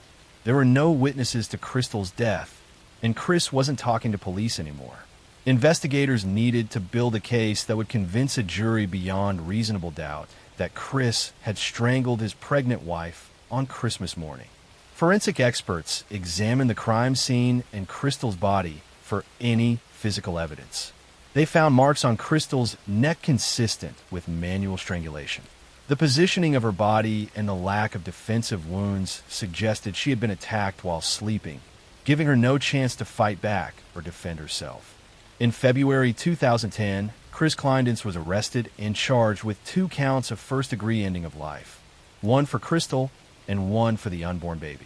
There were no witnesses to Crystal's death, and Chris wasn't talking to police anymore. Investigators needed to build a case that would convince a jury beyond reasonable doubt that Chris had strangled his pregnant wife on Christmas morning. Forensic experts examined the crime scene and Crystal's body for any physical evidence. They found marks on Crystal's neck consistent with manual strangulation. The positioning of her body and the lack of defensive wounds suggested she had been attacked while sleeping, giving her no chance to fight back or defend herself. In February 2010, Chris Kleindienst was arrested and charged with 2 counts of first-degree ending of life, one for Crystal and one for the unborn baby.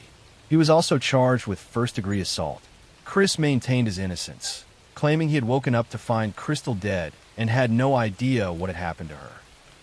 He was also charged with first-degree assault. Chris maintained his innocence, claiming he had woken up to find Crystal dead and had no idea what had happened to her.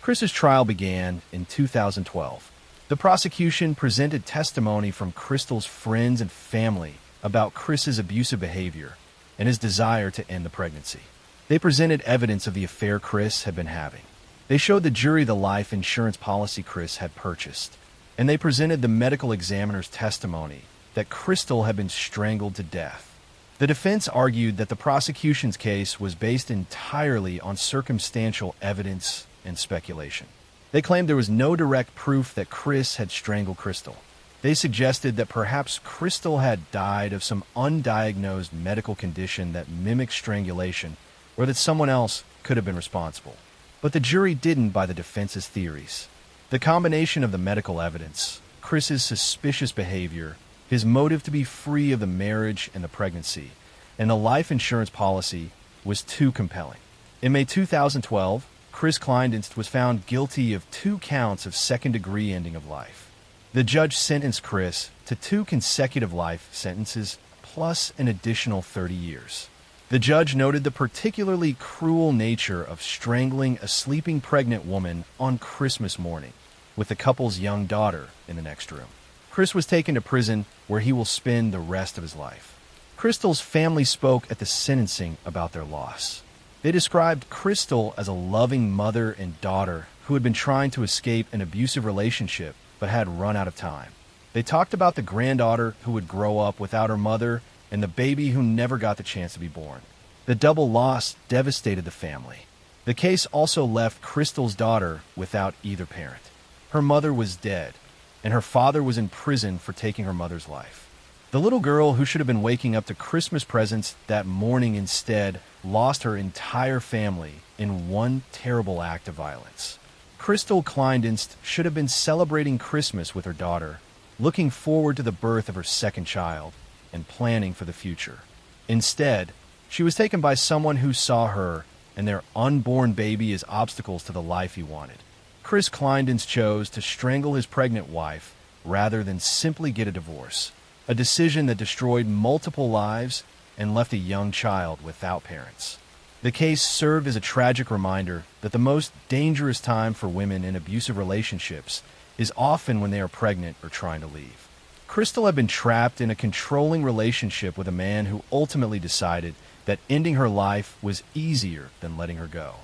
Chris's trial began in 2012. The prosecution presented testimony from Crystal's friends and family about Chris's abusive behavior and his desire to end the pregnancy. They presented evidence of the affair Chris had been having. They showed the jury the life insurance policy Chris had purchased, and they presented the medical examiner's testimony that Crystal had been strangled to death. The defense argued that the prosecution's case was based entirely on circumstantial evidence and speculation. They claimed there was no direct proof that Chris had strangled Crystal. They suggested that perhaps Crystal had died of some undiagnosed medical condition that mimicked strangulation, or that someone else could have been responsible. But the jury didn't buy the defense's theories. The combination of the medical evidence, Chris's suspicious behavior, his motive to be free of the marriage and the pregnancy, and the life insurance policy was too compelling. In May 2012, Chris Kleindienst was found guilty of 2 counts of second-degree ending of life. The judge sentenced Chris to 2 consecutive life sentences plus an additional 30 years. The judge noted the particularly cruel nature of strangling a sleeping pregnant woman on Christmas morning, with the couple's young daughter in the next room. Chris was taken to prison, where he will spend the rest of his life. Crystal's family spoke at the sentencing about their loss. They described Crystal as a loving mother and daughter who had been trying to escape an abusive relationship but had run out of time. They talked about the granddaughter who would grow up without her mother and the baby who never got the chance to be born. The double loss devastated the family. The case also left Crystal's daughter without either parent. Her mother was dead, and her father was in prison for taking her mother's life. The little girl who should have been waking up to Christmas presents that morning instead lost her entire family in one terrible act of violence. Crystal Kleindienst should have been celebrating Christmas with her daughter, looking forward to the birth of her second child, and planning for the future. Instead, she was taken by someone who saw her and their unborn baby as obstacles to the life he wanted. Chris Kleindienst chose to strangle his pregnant wife rather than simply get a divorce, a decision that destroyed multiple lives and left a young child without parents. The case served as a tragic reminder that the most dangerous time for women in abusive relationships is often when they are pregnant or trying to leave. Crystal had been trapped in a controlling relationship with a man who ultimately decided that ending her life was easier than letting her go.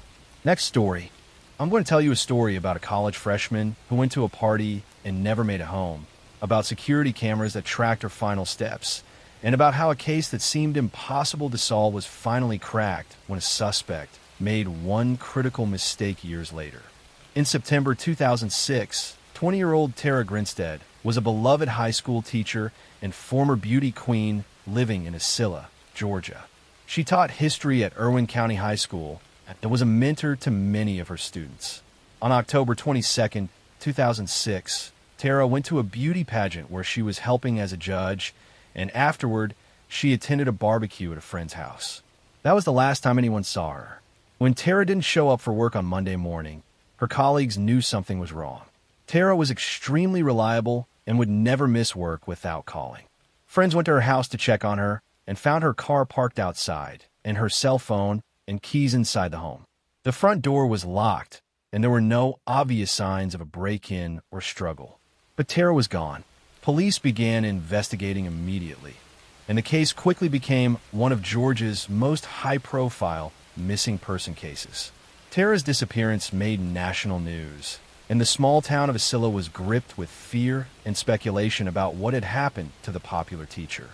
Next story. I'm going to tell you a story about a college freshman who went to a party and never made it home, about security cameras that tracked her final steps, and about how a case that seemed impossible to solve was finally cracked when a suspect made one critical mistake years later. In September 2006, 20-year-old Tara Grinstead was a beloved high school teacher and former beauty queen living in Acilla, Georgia. She taught history at Irwin County High School and was a mentor to many of her students. On October 22, 2006, Tara went to a beauty pageant where she was helping as a judge, and afterward, she attended a barbecue at a friend's house. That was the last time anyone saw her. When Tara didn't show up for work on Monday morning, her colleagues knew something was wrong. Tara was extremely reliable and would never miss work without calling. Friends went to her house to check on her and found her car parked outside, and her cell phone and keys inside the home. The front door was locked, and there were no obvious signs of a break-in or struggle. But Tara was gone. Police began investigating immediately, and the case quickly became one of Georgia's most high-profile missing person cases. Tara's disappearance made national news, and the small town of Acilla was gripped with fear and speculation about what had happened to the popular teacher.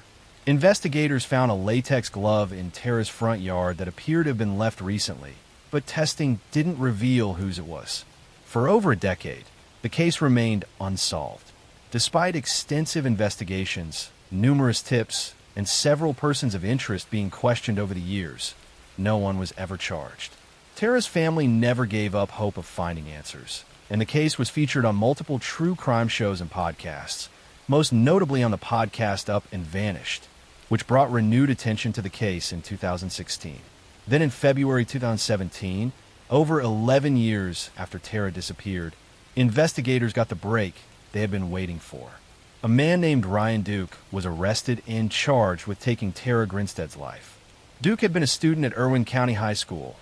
Investigators found a latex glove in Tara's front yard that appeared to have been left recently, but testing didn't reveal whose it was. For over a decade, the case remained unsolved. Despite extensive investigations, numerous tips, and several persons of interest being questioned over the years, no one was ever charged. Tara's family never gave up hope of finding answers, and the case was featured on multiple true crime shows and podcasts, most notably on the podcast Up and Vanished, which brought renewed attention to the case in 2016. Then in February 2017, over 11 years after Tara disappeared, investigators got the break they had been waiting for. A man named Ryan Duke was arrested and charged with taking Tara Grinstead's life. Duke had been a student at Irwin County High School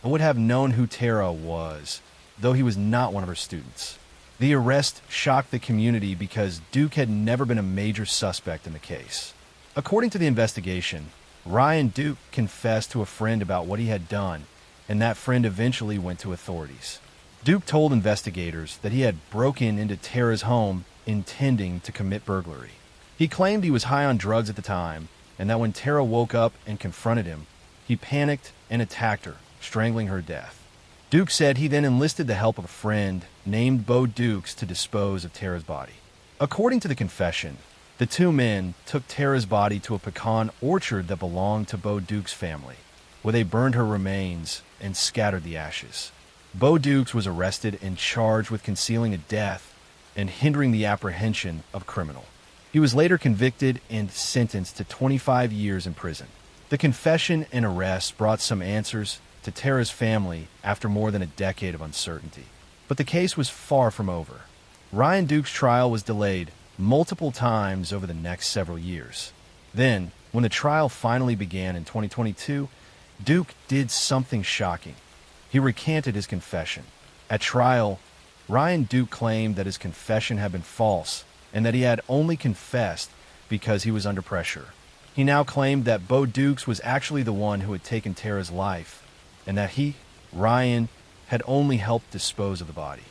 and would have known who Tara was, though he was not one of her students. The arrest shocked the community because Duke had never been a major suspect in the case. According to the investigation, Ryan Duke confessed to a friend about what he had done, and that friend eventually went to authorities. Duke told investigators that he had broken into Tara's home intending to commit burglary. He claimed he was high on drugs at the time, and that when Tara woke up and confronted him, he panicked and attacked her, strangling her to death. Duke said he then enlisted the help of a friend named Bo Dukes to dispose of Tara's body. According to the confession, the two men took Tara's body to a pecan orchard that belonged to Bo Dukes' family, where they burned her remains and scattered the ashes. Bo Dukes was arrested and charged with concealing a death and hindering the apprehension of a criminal. He was later convicted and sentenced to 25 years in prison. The confession and arrest brought some answers to Tara's family after more than a decade of uncertainty. But the case was far from over. Ryan Duke's trial was delayed multiple times over the next several years. Then, when the trial finally began in 2022, Duke did something shocking. He recanted his confession. At trial, Ryan Duke claimed that his confession had been false and that he had only confessed because he was under pressure. He now claimed that Bo Dukes was actually the one who had taken Tara's life, and that he, Ryan, had only helped dispose of the body.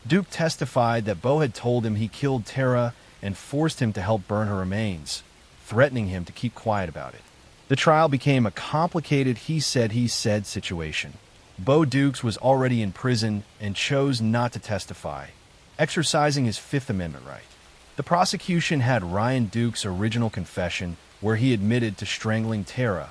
Duke testified that Bo had told him he killed Tara and forced him to help burn her remains, threatening him to keep quiet about it. The trial became a complicated he said situation. Bo Dukes was already in prison and chose not to testify, exercising his Fifth Amendment right. The prosecution had Ryan Duke's original confession where he admitted to strangling Tara,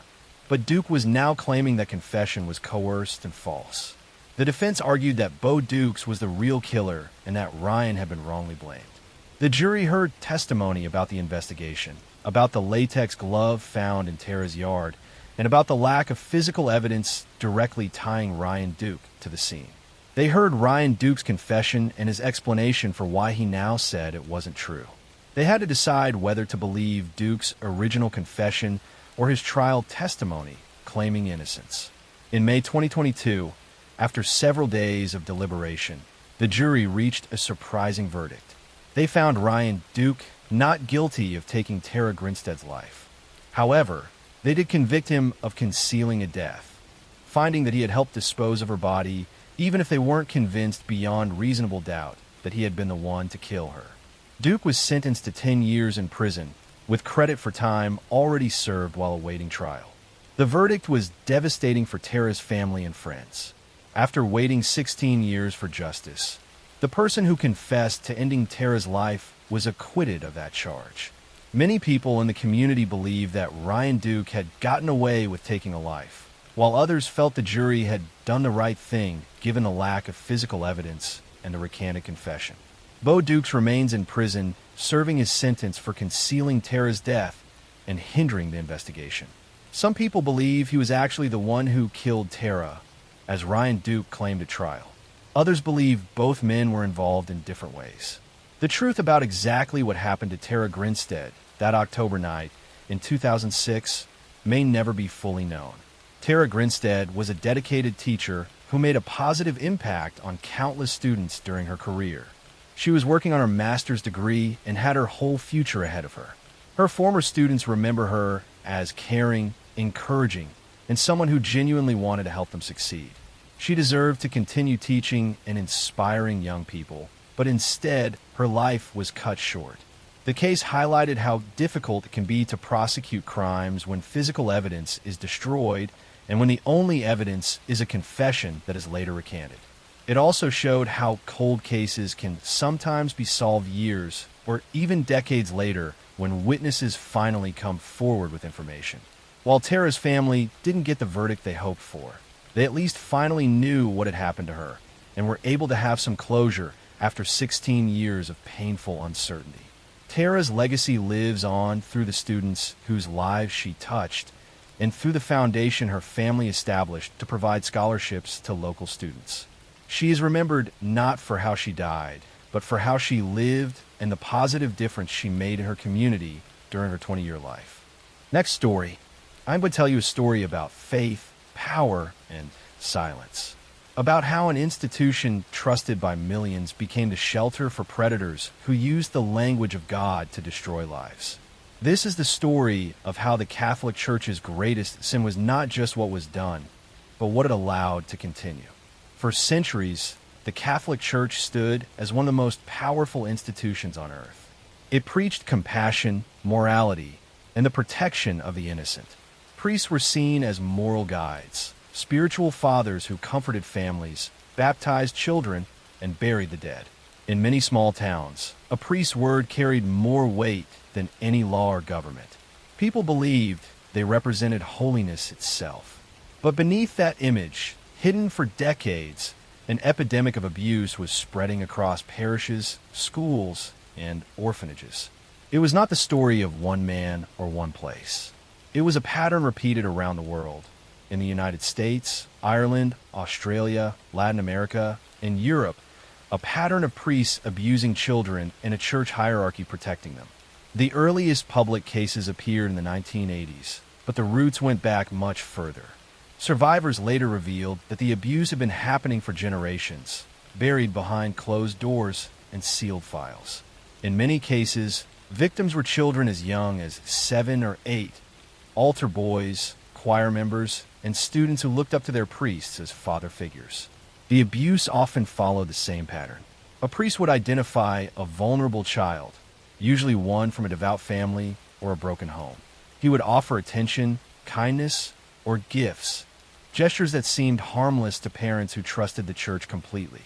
but Duke was now claiming that confession was coerced and false. The defense argued that Bo Dukes was the real killer and that Ryan had been wrongly blamed. The jury heard testimony about the investigation, about the latex glove found in Tara's yard, and about the lack of physical evidence directly tying Ryan Duke to the scene. They heard Ryan Duke's confession and his explanation for why he now said it wasn't true. They had to decide whether to believe Duke's original confession or his trial testimony claiming innocence. In May 2022, after several days of deliberation, the jury reached a surprising verdict. They found Ryan Duke not guilty of taking Tara Grinstead's life. However, they did convict him of concealing a death, finding that he had helped dispose of her body even if they weren't convinced beyond reasonable doubt that he had been the one to kill her. Duke was sentenced to 10 years in prison, with credit for time already served while awaiting trial. The verdict was devastating for Tara's family and friends. After waiting 16 years for justice, the person who confessed to ending Tara's life was acquitted of that charge. Many people in the community believed that Ryan Duke had gotten away with taking a life, while others felt the jury had done the right thing given the lack of physical evidence and the recanted confession. Bo Dukes remains in prison, serving his sentence for concealing Tara's death and hindering the investigation. Some people believe he was actually the one who killed Tara, as Ryan Duke claimed at trial. Others believe both men were involved in different ways. The truth about exactly what happened to Tara Grinstead that October night in 2006 may never be fully known. Tara Grinstead was a dedicated teacher who made a positive impact on countless students during her career. She was working on her master's degree and had her whole future ahead of her. Her former students remember her as caring, encouraging, and someone who genuinely wanted to help them succeed. She deserved to continue teaching and inspiring young people, but instead, her life was cut short. The case highlighted how difficult it can be to prosecute crimes when physical evidence is destroyed and when the only evidence is a confession that is later recanted. It also showed how cold cases can sometimes be solved years or even decades later when witnesses finally come forward with information. While Tara's family didn't get the verdict they hoped for, they at least finally knew what had happened to her and were able to have some closure after 16 years of painful uncertainty. Tara's legacy lives on through the students whose lives she touched and through the foundation her family established to provide scholarships to local students. She is remembered not for how she died, but for how she lived and the positive difference she made in her community during her 20-year life. Next story, I'm going to tell you a story about faith, power, and silence. About how an institution trusted by millions became the shelter for predators who used the language of God to destroy lives. This is the story of how the Catholic Church's greatest sin was not just what was done, but what it allowed to continue. For centuries, the Catholic Church stood as one of the most powerful institutions on earth. It preached compassion, morality, and the protection of the innocent. Priests were seen as moral guides, spiritual fathers who comforted families, baptized children, and buried the dead. In many small towns, a priest's word carried more weight than any law or government. People believed they represented holiness itself. But beneath that image, hidden for decades, an epidemic of abuse was spreading across parishes, schools, and orphanages. It was not the story of one man or one place. It was a pattern repeated around the world. In the United States, Ireland, Australia, Latin America, and Europe, a pattern of priests abusing children and a church hierarchy protecting them. The earliest public cases appeared in the 1980s, but the roots went back much further. Survivors later revealed that the abuse had been happening for generations, buried behind closed doors and sealed files. In many cases, victims were children as young as 7 or 8, altar boys, choir members, and students who looked up to their priests as father figures. The abuse often followed the same pattern. A priest would identify a vulnerable child, usually one from a devout family or a broken home. He would offer attention, kindness, or gifts, gestures that seemed harmless to parents who trusted the church completely.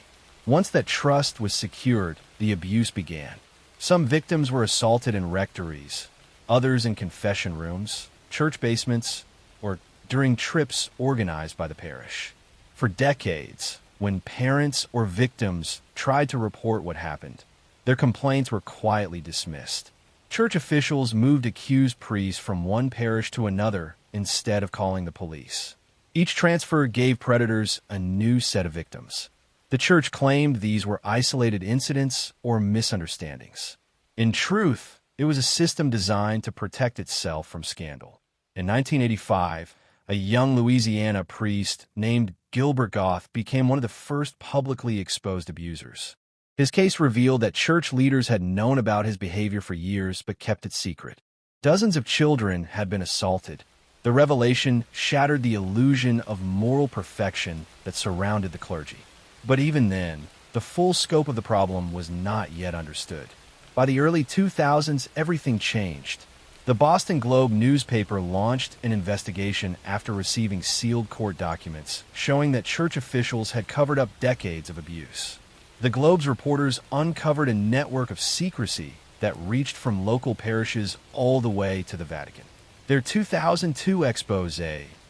Once that trust was secured, the abuse began. Some victims were assaulted in rectories, others in confession rooms, church basements, or during trips organized by the parish. For decades, when parents or victims tried to report what happened, their complaints were quietly dismissed. Church officials moved accused priests from one parish to another instead of calling the police. Each transfer gave predators a new set of victims. The church claimed these were isolated incidents or misunderstandings. In truth, it was a system designed to protect itself from scandal. In 1985, a young Louisiana priest named Gilbert Goth became one of the first publicly exposed abusers. His case revealed that church leaders had known about his behavior for years but kept it secret. Dozens of children had been assaulted. The revelation shattered the illusion of moral perfection that surrounded the clergy. But even then, the full scope of the problem was not yet understood. By the early 2000s, everything changed. The Boston Globe newspaper launched an investigation after receiving sealed court documents showing that church officials had covered up decades of abuse. The Globe's reporters uncovered a network of secrecy that reached from local parishes all the way to the Vatican. Their 2002 expose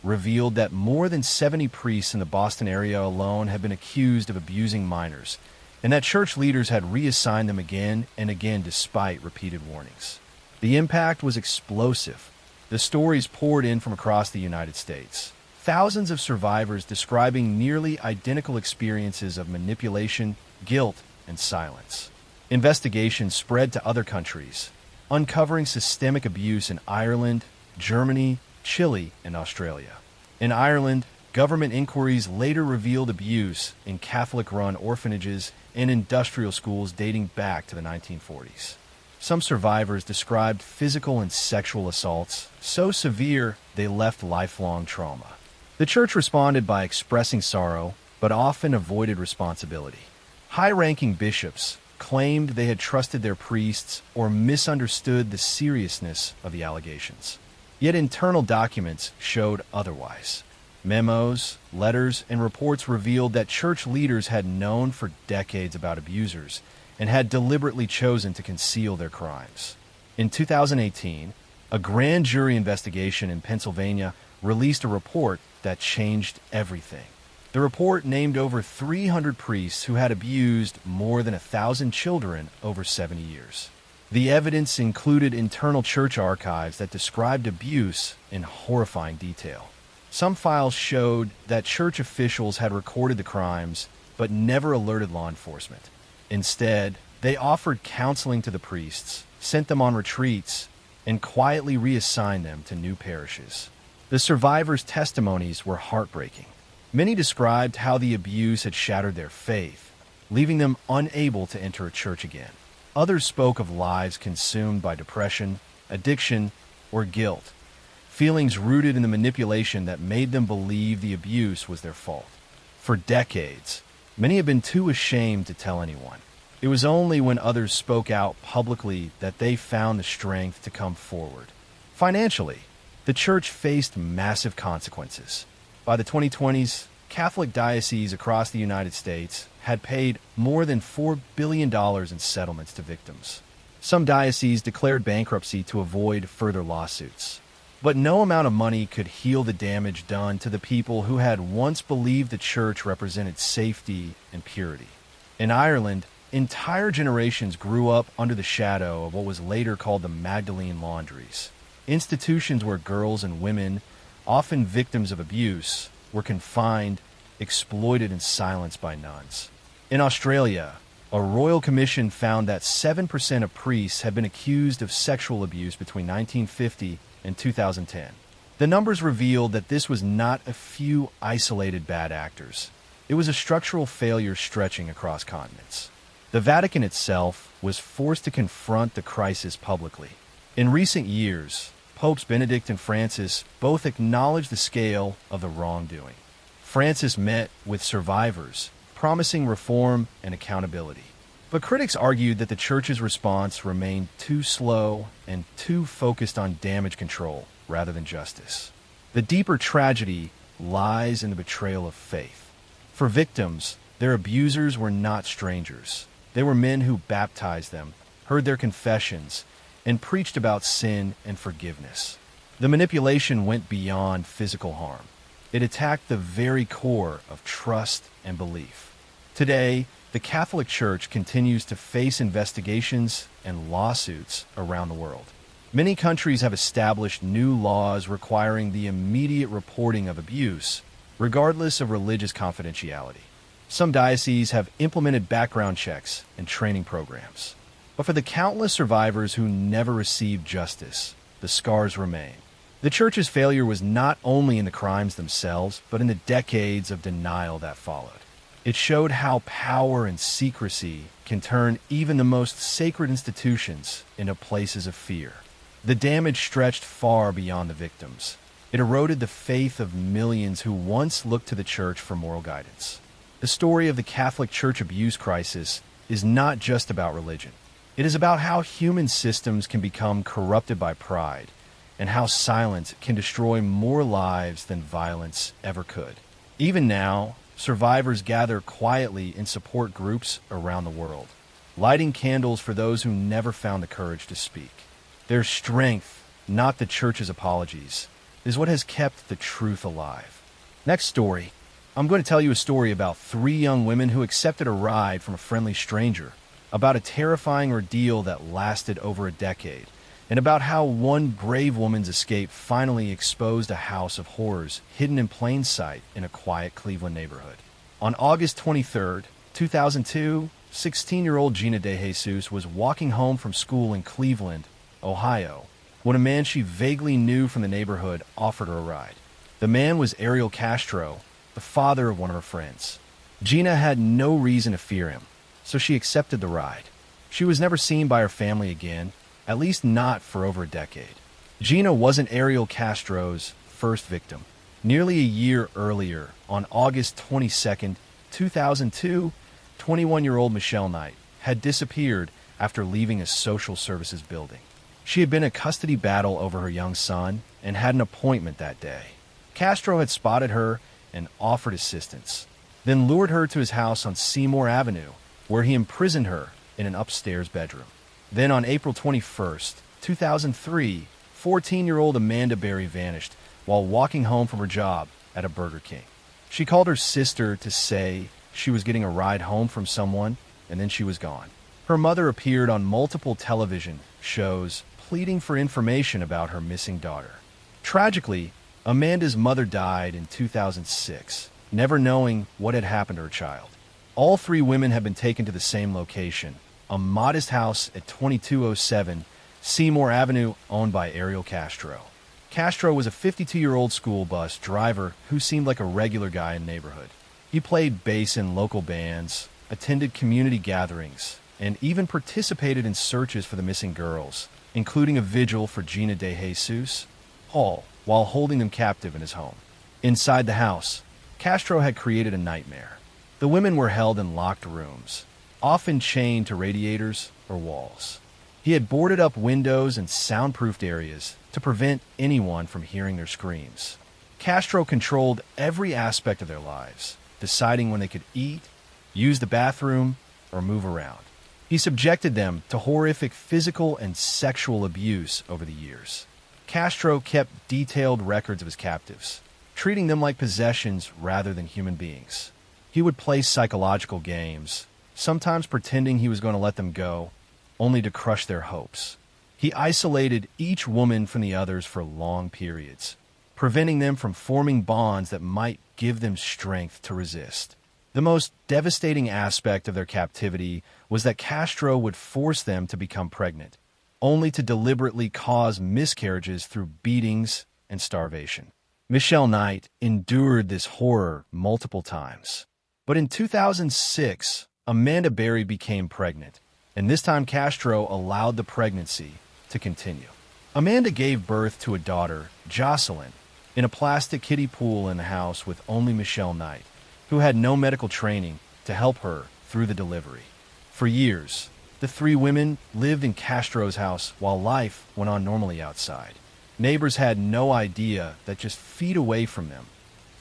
revealed that more than 70 priests in the Boston area alone had been accused of abusing minors, and that church leaders had reassigned them again and again despite repeated warnings. The impact was explosive. The stories poured in from across the United States. Thousands of survivors describing nearly identical experiences of manipulation, guilt, and silence. Investigations spread to other countries, uncovering systemic abuse in Ireland, Germany, Chile, and Australia. In Ireland, government inquiries later revealed abuse in Catholic-run orphanages and industrial schools dating back to the 1940s. Some survivors described physical and sexual assaults so severe they left lifelong trauma. The church responded by expressing sorrow, but often avoided responsibility. High-ranking bishops claimed they had trusted their priests or misunderstood the seriousness of the allegations. Yet internal documents showed otherwise. Memos, letters, and reports revealed that church leaders had known for decades about abusers and had deliberately chosen to conceal their crimes. In 2018, a grand jury investigation in Pennsylvania released a report that changed everything. The report named over 300 priests who had abused more than 1,000 children over 70 years. The evidence included internal church archives that described abuse in horrifying detail. Some files showed that church officials had recorded the crimes but never alerted law enforcement. Instead, they offered counseling to the priests, sent them on retreats, and quietly reassigned them to new parishes. The survivors' testimonies were heartbreaking. Many described how the abuse had shattered their faith, leaving them unable to enter a church again. Others spoke of lives consumed by depression, addiction, or guilt, feelings rooted in the manipulation that made them believe the abuse was their fault. For decades, many have been too ashamed to tell anyone. It was only when others spoke out publicly that they found the strength to come forward. Financially, the church faced massive consequences. By the 2020s, Catholic dioceses across the United States had paid more than $4 billion in settlements to victims. Some dioceses declared bankruptcy to avoid further lawsuits. But no amount of money could heal the damage done to the people who had once believed the church represented safety and purity. In Ireland, entire generations grew up under the shadow of what was later called the Magdalene Laundries, institutions where girls and women, often victims of abuse, were confined, exploited, and silenced by nuns. In Australia, a royal commission found that 7% of priests had been accused of sexual abuse between 1950 and 2010. The numbers revealed that this was not a few isolated bad actors. It was a structural failure stretching across continents. The Vatican itself was forced to confront the crisis publicly. In recent years, Popes Benedict and Francis both acknowledged the scale of the wrongdoing. Francis met with survivors, promising reform and accountability. But critics argued that the church's response remained too slow and too focused on damage control rather than justice. The deeper tragedy lies, and the betrayal of faith. For victims, their abusers were not strangers. They were men who baptized them, heard their confessions, and preached about sin and forgiveness. The manipulation went beyond physical harm. It attacked the very core of trust and belief. Today, the Catholic Church continues to face investigations and lawsuits around the world. Many countries have established new laws requiring the immediate reporting of abuse, regardless of religious confidentiality. Some dioceses have implemented background checks and training programs. But for the countless survivors who never received justice, the scars remain. The Church's failure was not only in the crimes themselves, but in the decades of denial that followed. It showed how power and secrecy can turn even the most sacred institutions into places of fear. The damage stretched far beyond the victims. It eroded the faith of millions who once looked to the Church for moral guidance. The story of the Catholic Church abuse crisis is not just about religion. It is about how human systems can become corrupted by pride, and how silence can destroy more lives than violence ever could. Even now, survivors gather quietly in support groups around the world, lighting candles for those who never found the courage to speak. Their strength, not the Church's apologies, is what has kept the truth alive. Next story. I'm going to tell you a story about 3 young women who accepted a ride from a friendly stranger, about a terrifying ordeal that lasted over a decade, and about how one brave woman's escape finally exposed a house of horrors hidden in plain sight in a quiet Cleveland neighborhood. On August 23, 2002, 16-year-old Gina De Jesus was walking home from school in Cleveland, Ohio, when a man she vaguely knew from the neighborhood offered her a ride. The man was Ariel Castro, the father of one of her friends. Gina had no reason to fear him, so she accepted the ride. She was never seen by her family again, at least not for over a decade. Gina wasn't Ariel Castro's first victim. Nearly a year earlier, on August 22, 2002, 21-year-old Michelle Knight had disappeared after leaving a social services building. She had been in a custody battle over her young son and had an appointment that day. Castro had spotted her and offered assistance, then lured her to his house on Seymour Avenue, where he imprisoned her in an upstairs bedroom. Then on April 21, 2003, 14-year-old Amanda Berry vanished while walking home from her job at a Burger King. She called her sister to say she was getting a ride home from someone, and then she was gone. Her mother appeared on multiple television shows pleading for information about her missing daughter. Tragically, Amanda's mother died in 2006, never knowing what had happened to her child. All 3 women have been taken to the same location, a modest house at 2207 Seymour Avenue owned by Ariel Castro. Castro was a 52-year-old school bus driver who seemed like a regular guy in the neighborhood. He played bass in local bands, attended community gatherings, and even participated in searches for the missing girls, including a vigil for Gina De Jesus, all while holding them captive in his home. Inside the house, Castro had created a nightmare. The women were held in locked rooms, often chained to radiators or walls. He had boarded up windows and soundproofed areas to prevent anyone from hearing their screams. Castro controlled every aspect of their lives, deciding when they could eat, use the bathroom, or move around. He subjected them to horrific physical and sexual abuse over the years. Castro kept detailed records of his captives, treating them like possessions rather than human beings. He would play psychological games, sometimes pretending he was going to let them go, only to crush their hopes. He isolated each woman from the others for long periods, preventing them from forming bonds that might give them strength to resist. The most devastating aspect of their captivity was that Castro would force them to become pregnant, only to deliberately cause miscarriages through beatings and starvation. Michelle Knight endured this horror multiple times. But in 2006, Amanda Berry became pregnant, and this time Castro allowed the pregnancy to continue. Amanda gave birth to a daughter, Jocelyn, in a plastic kiddie pool in the house with only Michelle Knight, who had no medical training to help her through the delivery. For years, the 3 women lived in Castro's house while life went on normally outside. Neighbors had no idea that just feet away from them,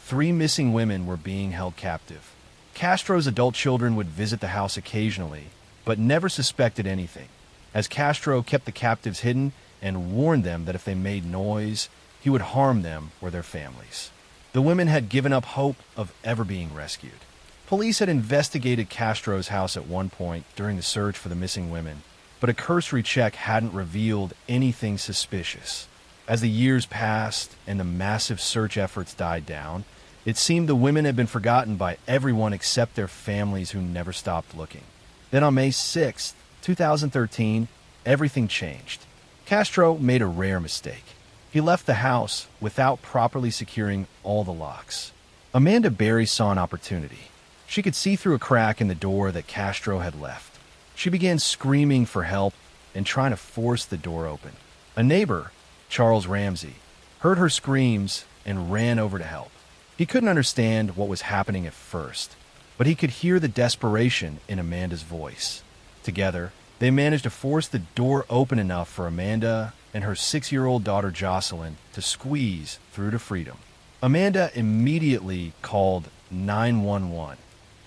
three missing women were being held captive. Castro's adult children would visit the house occasionally, but never suspected anything, as Castro kept the captives hidden and warned them that if they made noise, he would harm them or their families. The women had given up hope of ever being rescued. Police had investigated Castro's house at one point during the search for the missing women, but a cursory check hadn't revealed anything suspicious. As the years passed and the massive search efforts died down, it seemed the women had been forgotten by everyone except their families who never stopped looking. Then on May 6, 2013, everything changed. Castro made a rare mistake. He left the house without properly securing all the locks. Amanda Berry saw an opportunity. She could see through a crack in the door that Castro had left. She began screaming for help and trying to force the door open. A neighbor, Charles Ramsey, heard her screams and ran over to help. He couldn't understand what was happening at first, but he could hear the desperation in Amanda's voice. Together, they managed to force the door open enough for Amanda and her 6-year-old daughter Jocelyn to squeeze through to freedom. Amanda immediately called 911,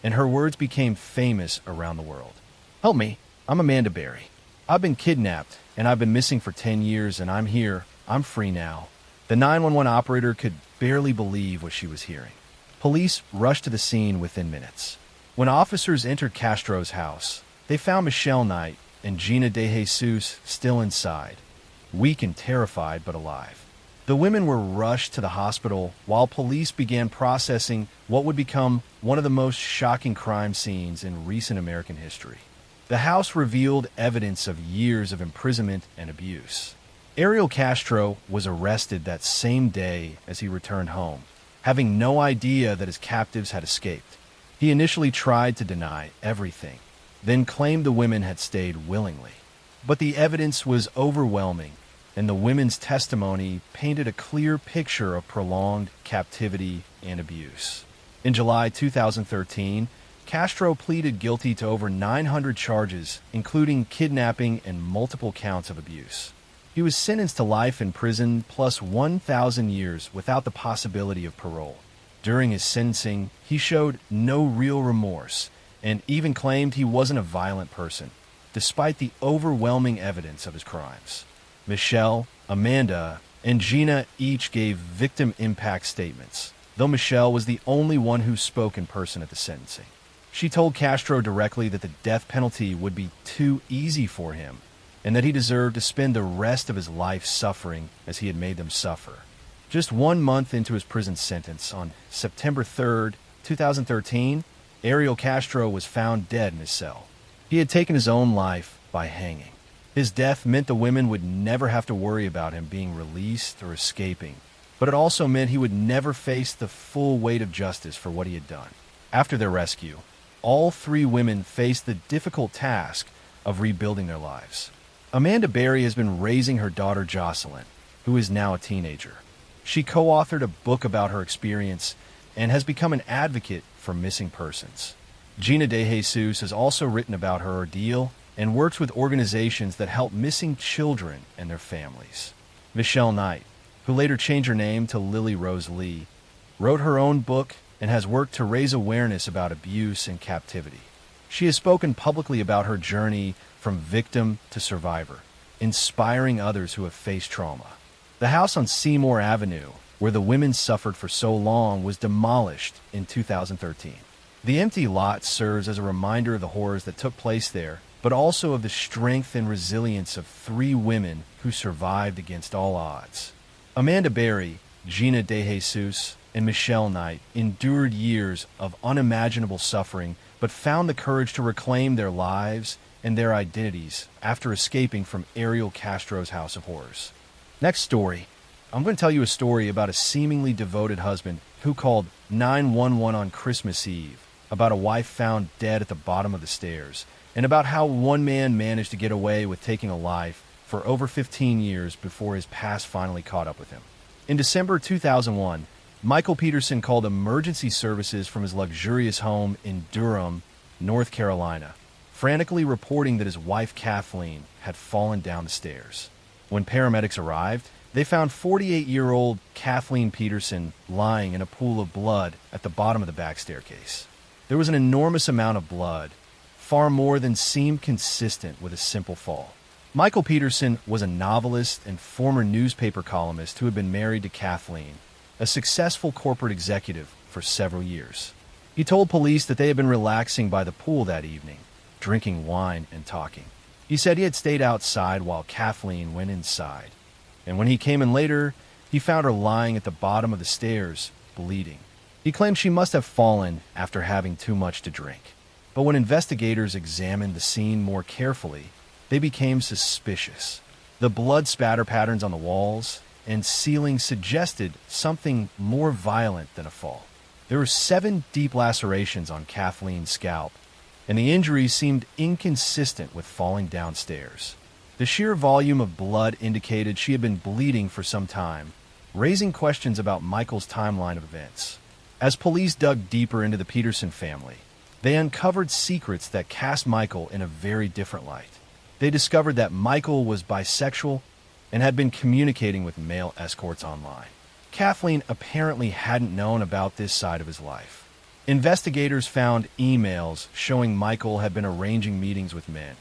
and her words became famous around the world. "Help me, I'm Amanda Berry. I've been kidnapped, and I've been missing for 10 years, and I'm here. I'm free now." The 911 operator could barely believe what she was hearing. Police rushed to the scene within minutes. When officers entered Castro's house, they found Michelle Knight and Gina De Jesus still inside, weak and terrified but alive. The women were rushed to the hospital while police began processing what would become one of the most shocking crime scenes in recent American history. The house revealed evidence of years of imprisonment and abuse. Ariel Castro was arrested that same day as he returned home, having no idea that his captives had escaped. He initially tried to deny everything, then claimed the women had stayed willingly. But the evidence was overwhelming, and the women's testimony painted a clear picture of prolonged captivity and abuse. In July 2013, Castro pleaded guilty to over 900 charges, including kidnapping and multiple counts of abuse. He was sentenced to life in prison plus 1,000 years without the possibility of parole. During his sentencing, he showed no real remorse and even claimed he wasn't a violent person, despite the overwhelming evidence of his crimes. Michelle, Amanda, and Gina each gave victim impact statements, though Michelle was the only one who spoke in person at the sentencing. She told Castro directly that the death penalty would be too easy for him and that he deserved to spend the rest of his life suffering as he had made them suffer. Just 1 month into his prison sentence, on September 3, 2013, Ariel Castro was found dead in his cell. He had taken his own life by hanging. His death meant the women would never have to worry about him being released or escaping, but it also meant he would never face the full weight of justice for what he had done. After their rescue, all three women faced the difficult task of rebuilding their lives. Amanda Berry has been raising her daughter Jocelyn, who is now a teenager. She co-authored a book about her experience and has become an advocate for missing persons. Gina De Jesus has also written about her ordeal and works with organizations that help missing children and their families. Michelle Knight, who later changed her name to Lily Rose Lee, wrote her own book and has worked to raise awareness about abuse and captivity. She has spoken publicly about her journey from victim to survivor, inspiring others who have faced trauma. The house on Seymour Avenue, where the women suffered for so long, was demolished in 2013. The empty lot serves as a reminder of the horrors that took place there, but also of the strength and resilience of three women who survived against all odds. Amanda Berry, Gina De Jesus, and Michelle Knight endured years of unimaginable suffering, but found the courage to reclaim their lives and their identities after escaping from Ariel Castro's house of horrors. Next story. I'm going to tell you a story about a seemingly devoted husband who called 911 on Christmas Eve, about a wife found dead at the bottom of the stairs, and about how one man managed to get away with taking a life for over 15 years before his past finally caught up with him. In December 2001, Michael Peterson called emergency services from his luxurious home in Durham, North Carolina, frantically reporting that his wife Kathleen had fallen down the stairs. When paramedics arrived, They found 48-year-old Kathleen Peterson lying in a pool of blood at the bottom of the back staircase. There was an enormous amount of blood, far more than seemed consistent with a simple fall. Michael Peterson was a novelist and former newspaper columnist who had been married to Kathleen, a successful corporate executive, for several years. He told police that they had been relaxing by the pool that evening, drinking wine and talking. He said he had stayed outside while Kathleen went inside, and when he came in later, he found her lying at the bottom of the stairs, bleeding. He claimed she must have fallen after having too much to drink. But when investigators examined the scene more carefully, they became suspicious. The blood spatter patterns on the walls and ceiling suggested something more violent than a fall. There were 7 deep lacerations on Kathleen's scalp, and the injuries seemed inconsistent with falling downstairs. The sheer volume of blood indicated she had been bleeding for some time, raising questions about Michael's timeline of events. As police dug deeper into the Peterson family, they uncovered secrets that cast Michael in a very different light. They discovered that Michael was bisexual and had been communicating with male escorts online. Kathleen apparently hadn't known about this side of his life. Investigators found emails showing Michael had been arranging meetings with men,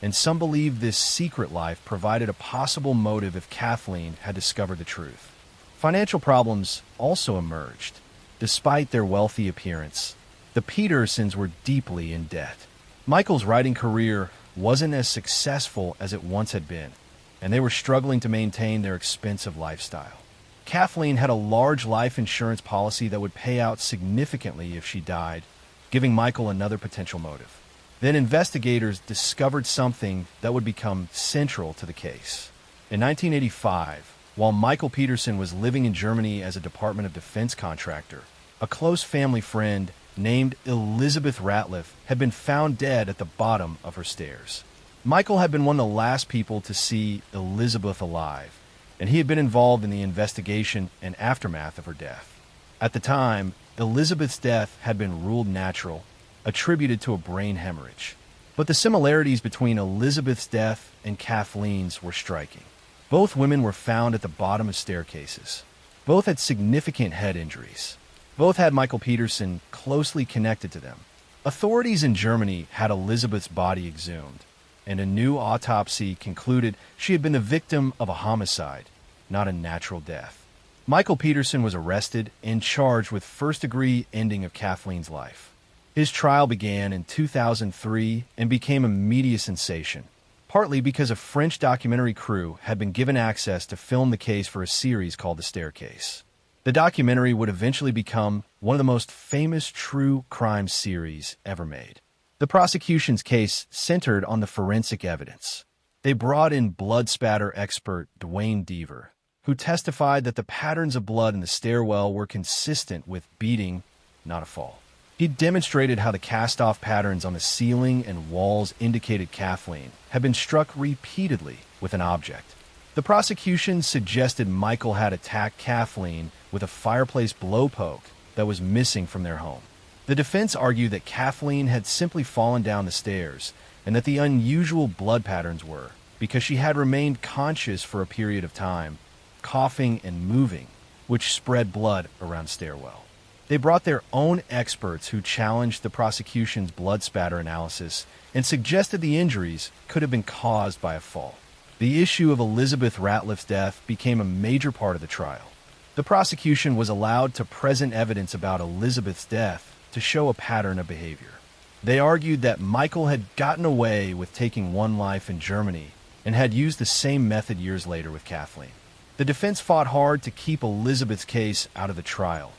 and some believe this secret life provided a possible motive if Kathleen had discovered the truth. Financial problems also emerged. Despite their wealthy appearance, the Petersons were deeply in debt. Michael's writing career wasn't as successful as it once had been, and they were struggling to maintain their expensive lifestyle. Kathleen had a large life insurance policy that would pay out significantly if she died, giving Michael another potential motive. Then investigators discovered something that would become central to the case. In 1985, while Michael Peterson was living in Germany as a Department of Defense contractor, a close family friend named Elizabeth Ratliff had been found dead at the bottom of her stairs. Michael had been one of the last people to see Elizabeth alive, and he had been involved in the investigation and aftermath of her death. At the time, Elizabeth's death had been ruled natural, attributed to a brain hemorrhage. But the similarities between Elizabeth's death and Kathleen's were striking. Both women were found at the bottom of staircases. Both had significant head injuries. Both had Michael Peterson closely connected to them. Authorities in Germany had Elizabeth's body exhumed, and a new autopsy concluded she had been the victim of a homicide, not a natural death. Michael Peterson was arrested and charged with first-degree ending of Kathleen's life. His trial began in 2003 and became a media sensation, partly because a French documentary crew had been given access to film the case for a series called The Staircase. The documentary would eventually become one of the most famous true crime series ever made. The prosecution's case centered on the forensic evidence. They brought in blood spatter expert Dwayne Deaver, who testified that the patterns of blood in the stairwell were consistent with beating, not a fall. He demonstrated how the cast-off patterns on the ceiling and walls indicated Kathleen had been struck repeatedly with an object. The prosecution suggested Michael had attacked Kathleen with a fireplace blowpoke that was missing from their home. The defense argued that Kathleen had simply fallen down the stairs and that the unusual blood patterns were because she had remained conscious for a period of time, coughing and moving, which spread blood around the stairwell. They brought their own experts who challenged the prosecution's blood spatter analysis and suggested the injuries could have been caused by a fall. The issue of Elizabeth Ratliff's death became a major part of the trial. The prosecution was allowed to present evidence about Elizabeth's death to show a pattern of behavior. They argued that Michael had gotten away with taking one life in Germany and had used the same method years later with Kathleen. The defense fought hard to keep Elizabeth's case out of the trial,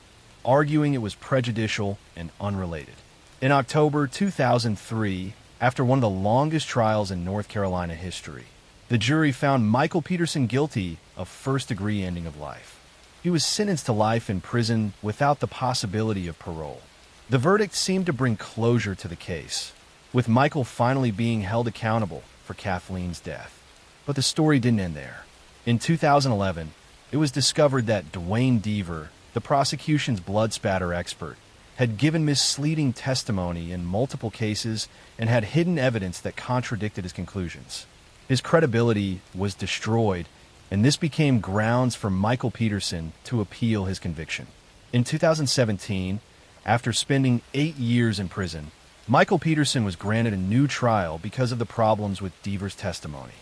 arguing it was prejudicial and unrelated. In October 2003, after one of the longest trials in North Carolina history, the jury found Michael Peterson guilty of first-degree ending of life. He was sentenced to life in prison without the possibility of parole. The verdict seemed to bring closure to the case, with Michael finally being held accountable for Kathleen's death. But the story didn't end there. In 2011, it was discovered that Dwayne Deaver, the prosecution's blood spatter expert, had given misleading testimony in multiple cases and had hidden evidence that contradicted his conclusions. His credibility was destroyed, and this became grounds for Michael Peterson to appeal his conviction. In 2017, after spending 8 years in prison, Michael Peterson was granted a new trial because of the problems with Deaver's testimony.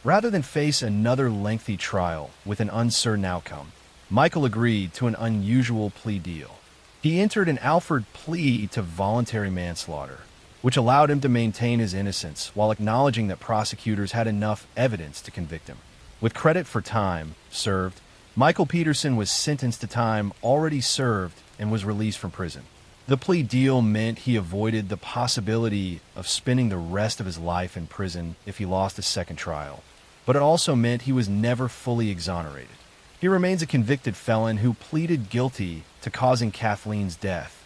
Rather than face another lengthy trial with an uncertain outcome, Michael agreed to an unusual plea deal. He entered an Alford plea to voluntary manslaughter, which allowed him to maintain his innocence while acknowledging that prosecutors had enough evidence to convict him. With credit for time served, Michael Peterson was sentenced to time already served and was released from prison. The plea deal meant he avoided the possibility of spending the rest of his life in prison if he lost a second trial, but it also meant he was never fully exonerated. He remains a convicted felon who pleaded guilty to causing Kathleen's death,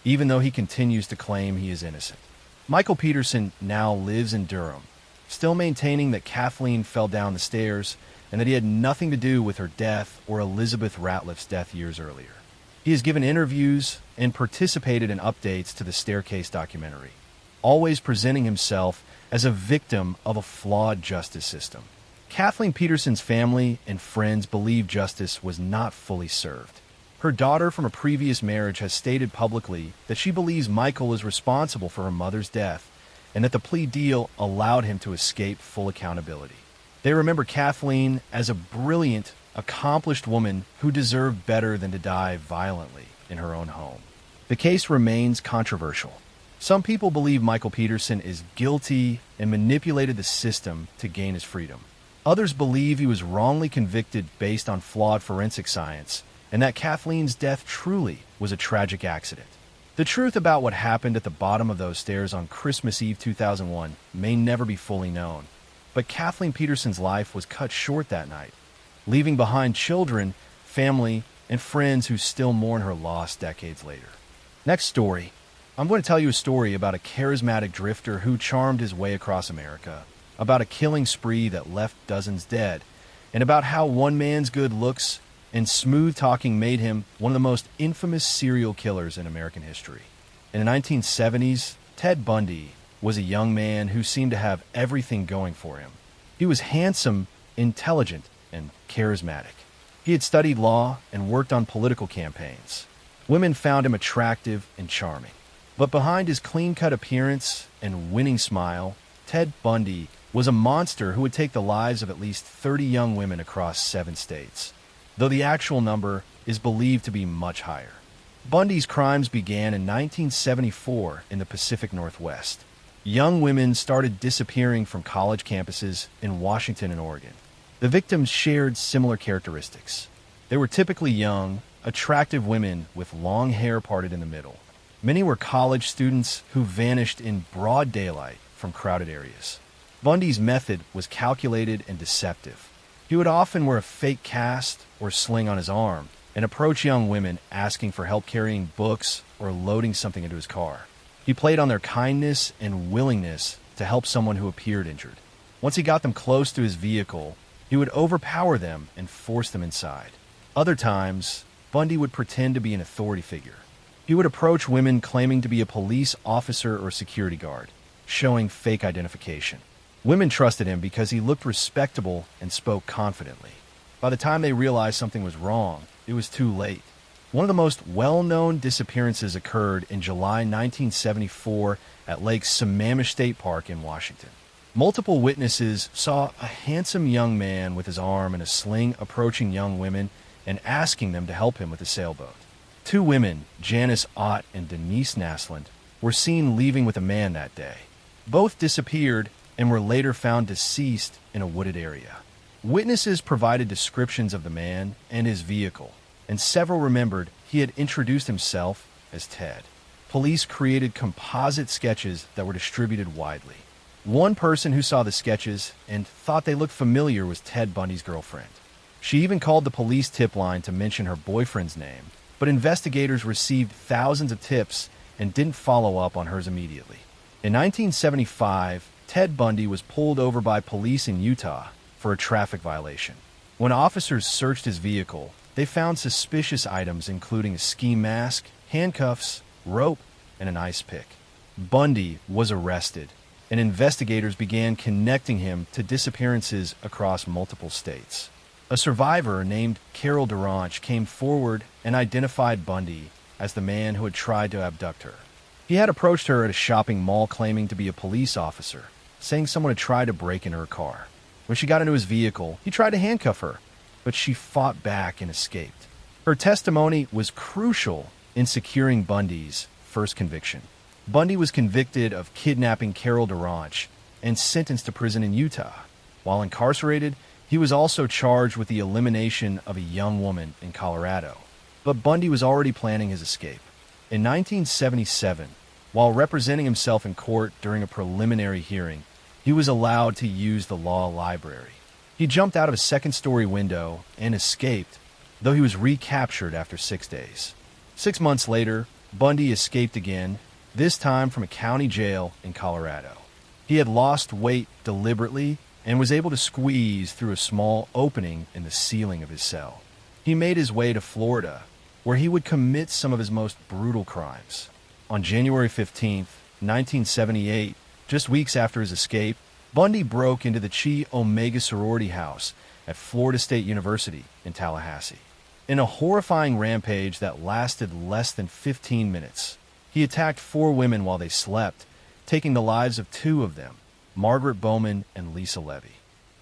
even though he continues to claim he is innocent. Michael Peterson now lives in Durham, still maintaining that Kathleen fell down the stairs and that he had nothing to do with her death or Elizabeth Ratliff's death years earlier. He has given interviews and participated in updates to the Staircase documentary, always presenting himself as a victim of a flawed justice system. Kathleen Peterson's family and friends believe justice was not fully served. Her daughter from a previous marriage has stated publicly that she believes Michael is responsible for her mother's death and that the plea deal allowed him to escape full accountability. They remember Kathleen as a brilliant, accomplished woman who deserved better than to die violently in her own home. The case remains controversial. Some people believe Michael Peterson is guilty and manipulated the system to gain his freedom. Others believe he was wrongly convicted based on flawed forensic science, and that Kathleen's death truly was a tragic accident. The truth about what happened at the bottom of those stairs on Christmas Eve 2001 may never be fully known, but Kathleen Peterson's life was cut short that night, leaving behind children, family, and friends who still mourn her loss decades later. Next story. I'm going to tell you a story about a charismatic drifter who charmed his way across America, about a killing spree that left dozens dead, and about how one man's good looks and smooth talking made him one of the most infamous serial killers in American history. In the 1970s, Ted Bundy was a young man who seemed to have everything going for him. He was handsome, intelligent, and charismatic. He had studied law and worked on political campaigns. Women found him attractive and charming. But behind his clean-cut appearance and winning smile, Ted Bundy was a monster who would take the lives of at least 30 young women across 7 states, though the actual number is believed to be much higher. Bundy's crimes began in 1974 in the Pacific Northwest. Young women started disappearing from college campuses in Washington and Oregon. The victims shared similar characteristics. They were typically young, attractive women with long hair parted in the middle. Many were college students who vanished in broad daylight from crowded areas. Bundy's method was calculated and deceptive. He would often wear a fake cast or sling on his arm and approach young women asking for help carrying books or loading something into his car. He played on their kindness and willingness to help someone who appeared injured. Once he got them close to his vehicle, he would overpower them and force them inside. Other times, Bundy would pretend to be an authority figure. He would approach women claiming to be a police officer or security guard, showing fake identification. Women trusted him because he looked respectable and spoke confidently. By the time they realized something was wrong, it was too late. One of the most well-known disappearances occurred in July 1974 at Lake Sammamish State Park in Washington. Multiple witnesses saw a handsome young man with his arm in a sling approaching young women and asking them to help him with a sailboat. 2 women, Janice Ott and Denise Naslund, were seen leaving with a man that day. Both disappeared and were later found deceased in a wooded area. Witnesses provided descriptions of the man and his vehicle, and several remembered he had introduced himself as Ted. Police created composite sketches that were distributed widely. One person who saw the sketches and thought they looked familiar was Ted Bundy's girlfriend. She even called the police tip line to mention her boyfriend's name, but investigators received thousands of tips and didn't follow up on hers immediately. In 1975, Ted Bundy was pulled over by police in Utah for a traffic violation. When officers searched his vehicle, they found suspicious items including a ski mask, handcuffs, rope, and an ice pick. Bundy was arrested, and investigators began connecting him to disappearances across multiple states. A survivor named Carol Duranch came forward and identified Bundy as the man who had tried to abduct her. He had approached her at a shopping mall claiming to be a police officer, saying someone had tried to break into her car. When she got into his vehicle, he tried to handcuff her, but she fought back and escaped. Her testimony was crucial in securing Bundy's first conviction. Bundy was convicted of kidnapping Carol Duranch and sentenced to prison in Utah. While incarcerated, he was also charged with the elimination of a young woman in Colorado. But Bundy was already planning his escape. In 1977, while representing himself in court during a preliminary hearing, he was allowed to use the law library. He jumped out of a second-story window and escaped, though he was recaptured after 6 days. 6 months later, Bundy escaped again, this time from a county jail in Colorado. He had lost weight deliberately and was able to squeeze through a small opening in the ceiling of his cell. He made his way to Florida, where he would commit some of his most brutal crimes. On January 15, 1978, just weeks after his escape, Bundy broke into the Chi Omega sorority house at Florida State University in Tallahassee. In a horrifying rampage that lasted less than 15 minutes, he attacked 4 women while they slept, taking the lives of 2 of them, Margaret Bowman and Lisa Levy.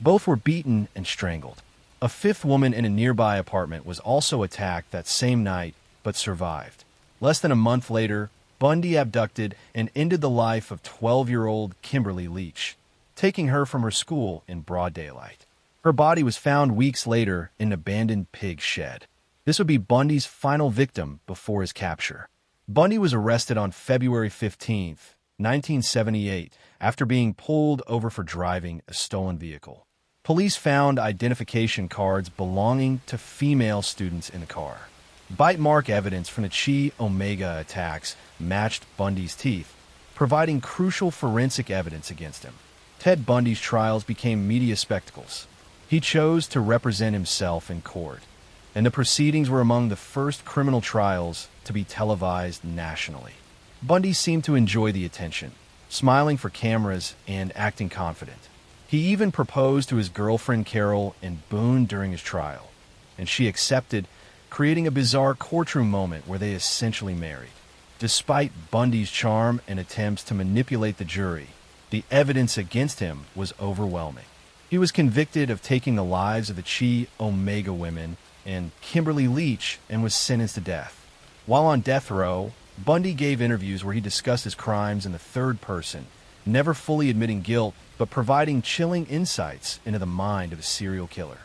Both were beaten and strangled. A 5th woman in a nearby apartment was also attacked that same night, but survived. Less than a month later, Bundy abducted and ended the life of 12-year-old Kimberly Leach, taking her from her school in broad daylight. Her body was found weeks later in an abandoned pig shed. This would be Bundy's final victim before his capture. Bundy was arrested on February 15, 1978, after being pulled over for driving a stolen vehicle. Police found identification cards belonging to female students in the car. Bite mark evidence from the Chi Omega attacks matched Bundy's teeth, providing crucial forensic evidence against him. Ted Bundy's trials became media spectacles. He chose to represent himself in court, and the proceedings were among the first criminal trials to be televised nationally. Bundy seemed to enjoy the attention, smiling for cameras and acting confident. He even proposed to his girlfriend Carol in Boone during his trial, and she accepted, creating a bizarre courtroom moment where they essentially married. Despite Bundy's charm and attempts to manipulate the jury, the evidence against him was overwhelming. He was convicted of taking the lives of the Chi Omega women and Kimberly Leach and was sentenced to death. While on death row, Bundy gave interviews where he discussed his crimes in the third person, never fully admitting guilt, but providing chilling insights into the mind of a serial killer.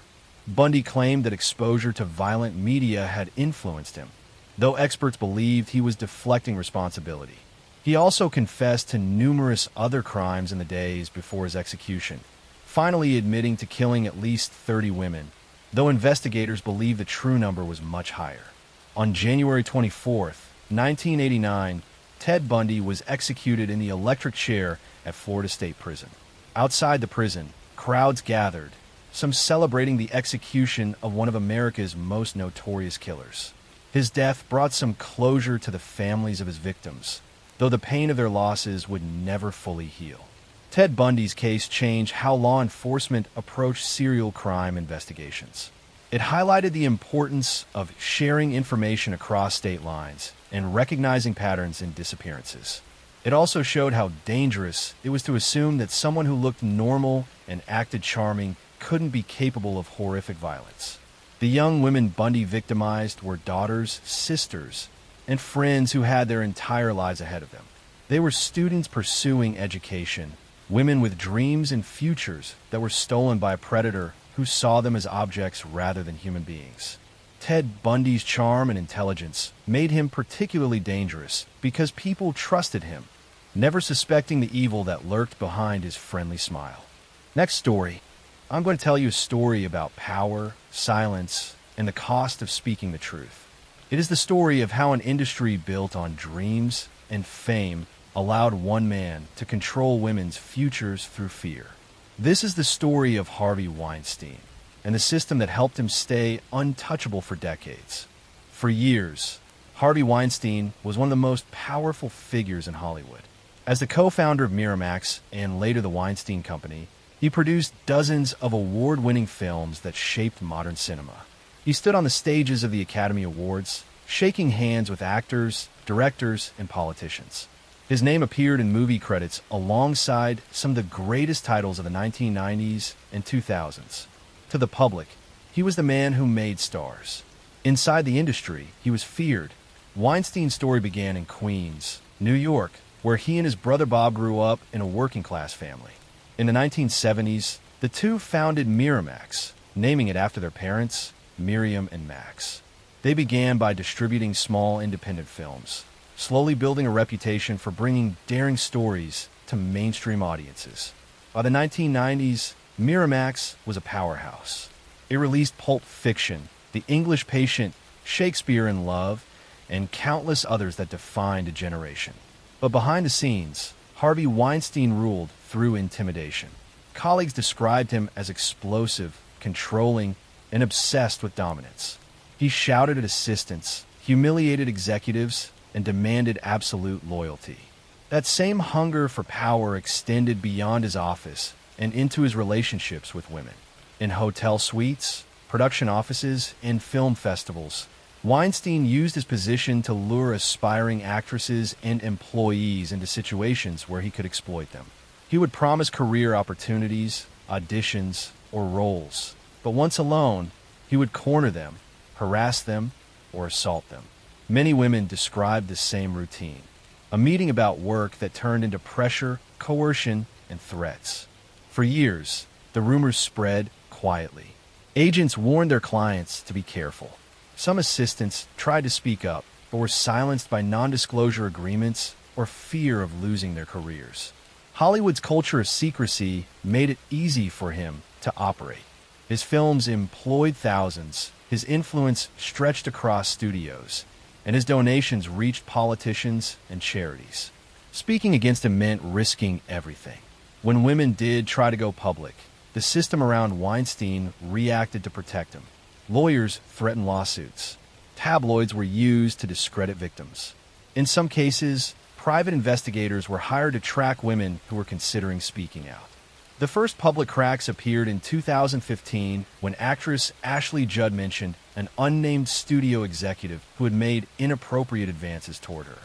Bundy claimed that exposure to violent media had influenced him, though experts believed he was deflecting responsibility. He also confessed to numerous other crimes in the days before his execution, finally admitting to killing at least 30 women, though investigators believe the true number was much higher. On January 24, 1989, Ted Bundy was executed in the electric chair at Florida State Prison. Outside the prison, crowds gathered, some celebrating the execution of one of America's most notorious killers. His death brought some closure to the families of his victims, though the pain of their losses would never fully heal. Ted Bundy's case changed how law enforcement approached serial crime investigations. It highlighted the importance of sharing information across state lines and recognizing patterns in disappearances. It also showed how dangerous it was to assume that someone who looked normal and acted charming couldn't be capable of horrific violence. The young women Bundy victimized were daughters, sisters, and friends who had their entire lives ahead of them. They were students pursuing education, women with dreams and futures that were stolen by a predator who saw them as objects rather than human beings. Ted Bundy's charm and intelligence made him particularly dangerous because people trusted him, never suspecting the evil that lurked behind his friendly smile. Next story, I'm going to tell you a story about power, silence, and the cost of speaking the truth. It is the story of how an industry built on dreams and fame allowed one man to control women's futures through fear. This is the story of Harvey Weinstein and the system that helped him stay untouchable for decades. For years, Harvey Weinstein was one of the most powerful figures in Hollywood. As the co-founder of Miramax and later the Weinstein Company, He produced dozens of award-winning films that shaped modern cinema. He stood on the stages of the Academy Awards, shaking hands with actors, directors, and politicians. His name appeared in movie credits alongside some of the greatest titles of the 1990s and 2000s. To the public, he was the man who made stars. Inside the industry, he was feared. Weinstein's story began in Queens, New York, where he and his brother Bob grew up in a working-class family. In the 1970s, the two founded Miramax, naming it after their parents, Miriam and Max. They began by distributing small independent films, slowly building a reputation for bringing daring stories to mainstream audiences. By the 1990s, Miramax was a powerhouse. It released Pulp Fiction, The English Patient, Shakespeare in Love, and countless others that defined a generation. But behind the scenes, Harvey Weinstein ruled through intimidation. Colleagues described him as explosive, controlling, and obsessed with dominance. He shouted at assistants, humiliated executives, and demanded absolute loyalty. That same hunger for power extended beyond his office and into his relationships with women. In hotel suites, production offices, and film festivals, Weinstein used his position to lure aspiring actresses and employees into situations where he could exploit them. He would promise career opportunities, auditions, or roles, but once alone, he would corner them, harass them, or assault them. Many women described the same routine, a meeting about work that turned into pressure, coercion, and threats. For years, the rumors spread quietly. Agents warned their clients to be careful. Some assistants tried to speak up, but were silenced by non-disclosure agreements or fear of losing their careers. Hollywood's culture of secrecy made it easy for him to operate. His films employed thousands, his influence stretched across studios, and his donations reached politicians and charities. Speaking against him meant risking everything. When women did try to go public, the system around Weinstein reacted to protect him. Lawyers threatened lawsuits. Tabloids were used to discredit victims. In some cases, private investigators were hired to track women who were considering speaking out. The first public cracks appeared in 2015 when actress Ashley Judd mentioned an unnamed studio executive who had made inappropriate advances toward her.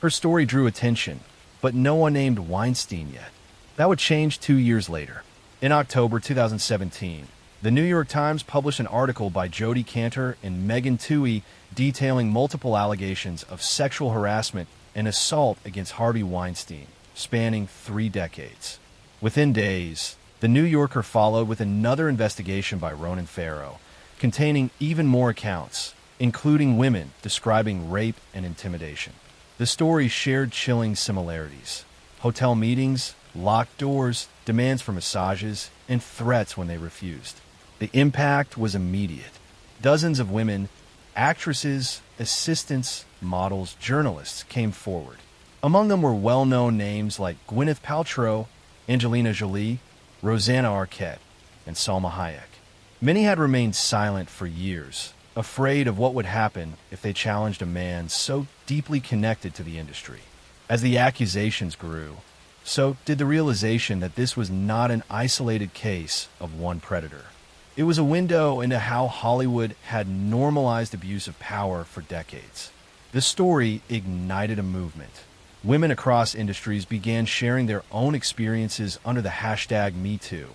Her story drew attention, but no one named Weinstein yet. That would change 2 years later. In October 2017, the New York Times published an article by Jodi Kantor and Megan Twohey detailing multiple allegations of sexual harassment and assault against Harvey Weinstein, spanning 3 decades. Within days, The New Yorker followed with another investigation by Ronan Farrow, containing even more accounts, including women describing rape and intimidation. The stories shared chilling similarities: hotel meetings, locked doors, demands for massages, and threats when they refused. The impact was immediate. Dozens of women, actresses, assistants, models, journalists came forward. Among them were well-known names like Gwyneth Paltrow, Angelina Jolie, Rosanna Arquette, and Salma Hayek. Many had remained silent for years, afraid of what would happen if they challenged a man so deeply connected to the industry. As the accusations grew, so did the realization that this was not an isolated case of one predator. It was a window into how Hollywood had normalized abuse of power for decades. The story ignited a movement. Women across industries began sharing their own experiences under the hashtag #MeToo,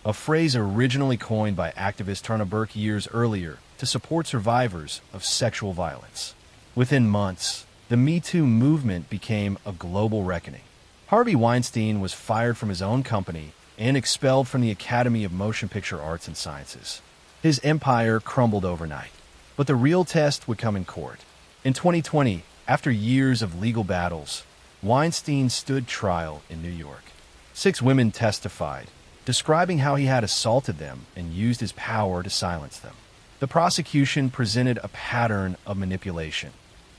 a phrase originally coined by activist Turner Burke years earlier to support survivors of sexual violence. Within months, the #MeToo movement became a global reckoning. Harvey Weinstein was fired from his own company and expelled from the Academy of Motion Picture Arts and Sciences. His empire crumbled overnight. But the real test would come in court. In 2020, after years of legal battles, Weinstein stood trial in New York. 6 women testified, describing how he had assaulted them and used his power to silence them. The prosecution presented a pattern of manipulation,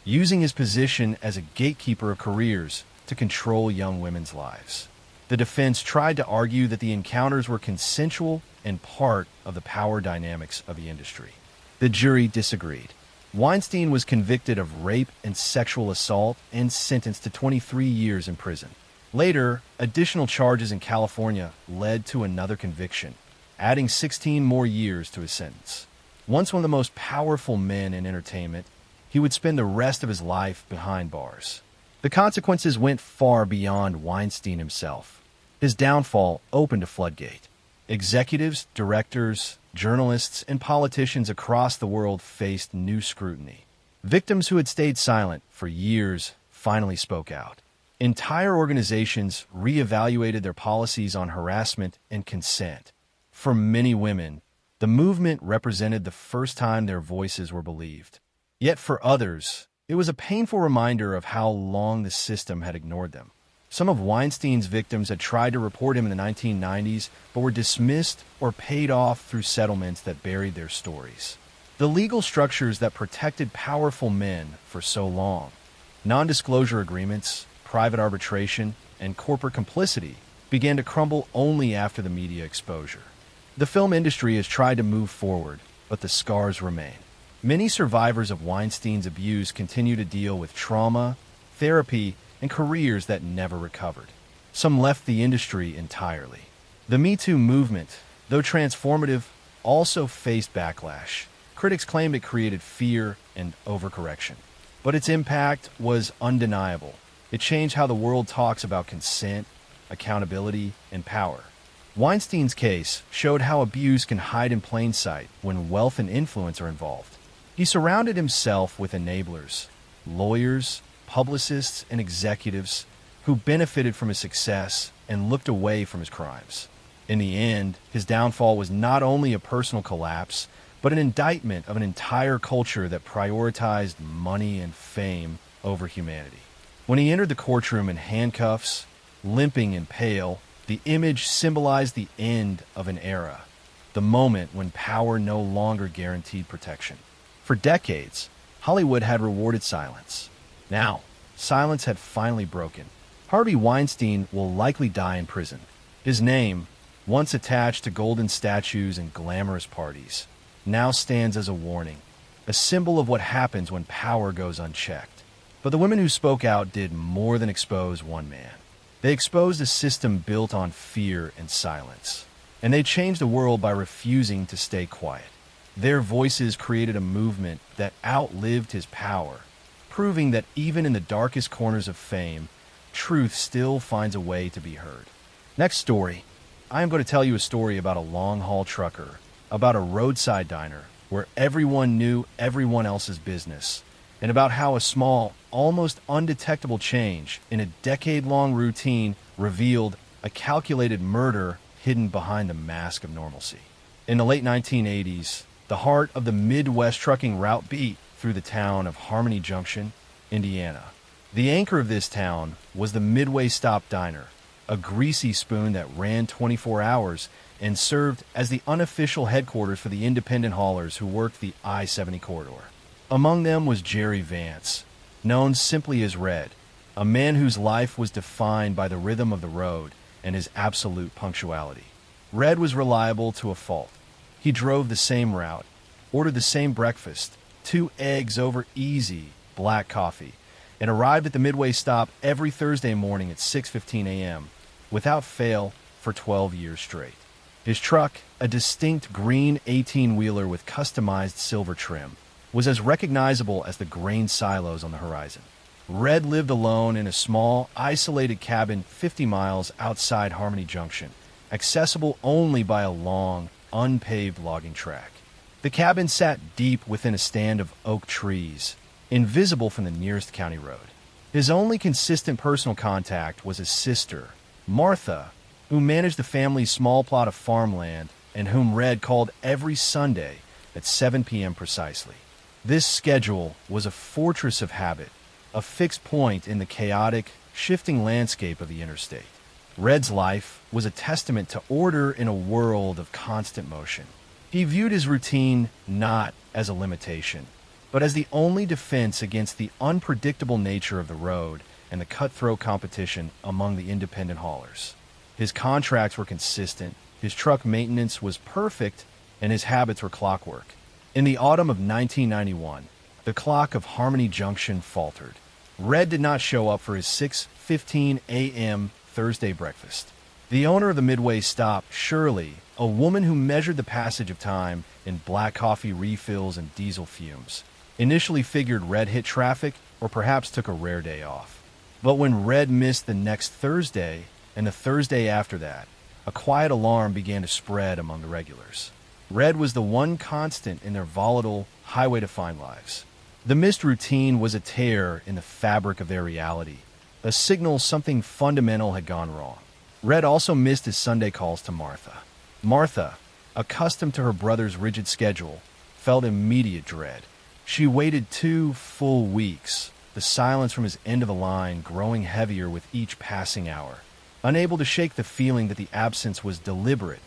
using his position as a gatekeeper of careers to control young women's lives. The defense tried to argue that the encounters were consensual and part of the power dynamics of the industry. The jury disagreed. Weinstein was convicted of rape and sexual assault and sentenced to 23 years in prison. Later, additional charges in California led to another conviction, adding 16 more years to his sentence. Once one of the most powerful men in entertainment, he would spend the rest of his life behind bars. The consequences went far beyond Weinstein himself. His downfall opened a floodgate. Executives, directors, journalists, and politicians across the world faced new scrutiny. Victims who had stayed silent for years finally spoke out. Entire organizations reevaluated their policies on harassment and consent. For many women, the movement represented the first time their voices were believed. Yet for others, it was a painful reminder of how long the system had ignored them. Some of Weinstein's victims had tried to report him in the 1990s, but were dismissed or paid off through settlements that buried their stories. The legal structures that protected powerful men for so long, non-disclosure agreements, private arbitration, and corporate complicity, began to crumble only after the media exposure. The film industry has tried to move forward, but the scars remain. Many survivors of Weinstein's abuse continue to deal with trauma, therapy, and careers that never recovered. Some left the industry entirely. The Me Too movement, though transformative, also faced backlash. Critics claimed it created fear and overcorrection. But its impact was undeniable. It changed how the world talks about consent, accountability, and power. Weinstein's case showed how abuse can hide in plain sight when wealth and influence are involved. He surrounded himself with enablers, lawyers, publicists, and executives who benefited from his success and looked away from his crimes. In the end, his downfall was not only a personal collapse, but an indictment of an entire culture that prioritized money and fame over humanity. When he entered the courtroom in handcuffs, limping and pale, the image symbolized the end of an era, the moment when power no longer guaranteed protection. For decades, Hollywood had rewarded silence. Now, silence had finally broken. Harvey Weinstein will likely die in prison. His name, once attached to golden statues and glamorous parties, now stands as a warning, a symbol of what happens when power goes unchecked. But the women who spoke out did more than expose one man. They exposed a system built on fear and silence, and they changed the world by refusing to stay quiet. Their voices created a movement that outlived his power, proving that even in the darkest corners of fame, truth still finds a way to be heard. Next story, I am going to tell you a story about a long-haul trucker, about a roadside diner where everyone knew everyone else's business, and about how a small, almost undetectable change in a decade-long routine revealed a calculated murder hidden behind the mask of normalcy. In the late 1980s, the heart of the Midwest trucking route beat through the town of Harmony Junction, Indiana. The anchor of this town was the Midway Stop Diner, a greasy spoon that ran 24 hours and served as the unofficial headquarters for the independent haulers who worked the I-70 corridor. Among them was Jerry Vance, known simply as Red, a man whose life was defined by the rhythm of the road and his absolute punctuality. Red was reliable to a fault. He drove the same route, ordered the same breakfast, 2 eggs over easy black coffee, and arrived at the Midway stop every Thursday morning at 6:15 a.m., without fail for 12 years straight. His truck, a distinct green 18-wheeler with customized silver trim, was as recognizable as the grain silos on the horizon. Red lived alone in a small, isolated cabin 50 miles outside Harmony Junction, accessible only by a long, unpaved logging track. The cabin sat deep within a stand of oak trees, invisible from the nearest county road. His only consistent personal contact was his sister, Martha, who managed the family's small plot of farmland and whom Red called every Sunday at 7 p.m. precisely. This schedule was a fortress of habit, a fixed point in the chaotic, shifting landscape of the interstate. Red's life was a testament to order in a world of constant motion. He viewed his routine not as a limitation, but as the only defense against the unpredictable nature of the road and the cutthroat competition among the independent haulers. His contracts were consistent, his truck maintenance was perfect, and his habits were clockwork. In the autumn of 1991, the clock of Harmony Junction faltered. Red did not show up for his 6:15 a.m. Thursday breakfast. The owner of the Midway stop, Shirley, a woman who measured the passage of time in black coffee refills and diesel fumes, initially figured Red hit traffic or perhaps took a rare day off. But when Red missed the next Thursday and the Thursday after that, a quiet alarm began to spread among the regulars. Red was the one constant in their volatile, highway-defined lives. The missed routine was a tear in the fabric of their reality, a signal something fundamental had gone wrong. Red also missed his Sunday calls to Martha. Martha, accustomed to her brother's rigid schedule, felt immediate dread. She waited 2 full weeks, the silence from his end of the line growing heavier with each passing hour, unable to shake the feeling that the absence was deliberate,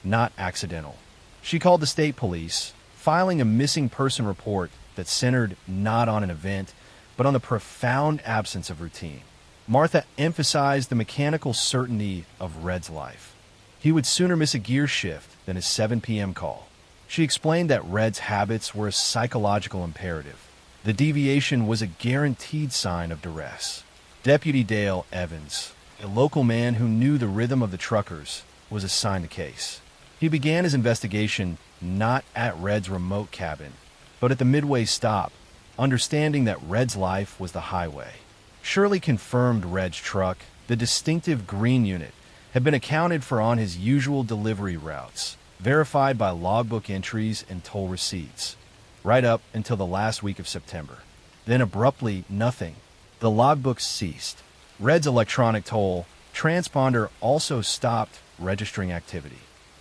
not accidental. She called the state police, filing a missing person report that centered not on an event, but on the profound absence of routine. Martha emphasized the mechanical certainty of Red's life. He would sooner miss a gear shift than his 7 p.m. call. She explained that Red's habits were a psychological imperative. The deviation was a guaranteed sign of duress. Deputy Dale Evans, a local man who knew the rhythm of the truckers, was assigned the case. He began his investigation not at Red's remote cabin, but at the Midway stop, understanding that Red's life was the highway. Shirley confirmed Red's truck, the distinctive green unit, had been accounted for on his usual delivery routes, verified by logbook entries and toll receipts, right up until the last week of September. Then abruptly, nothing. The logbooks ceased. Red's electronic toll transponder also stopped registering activity.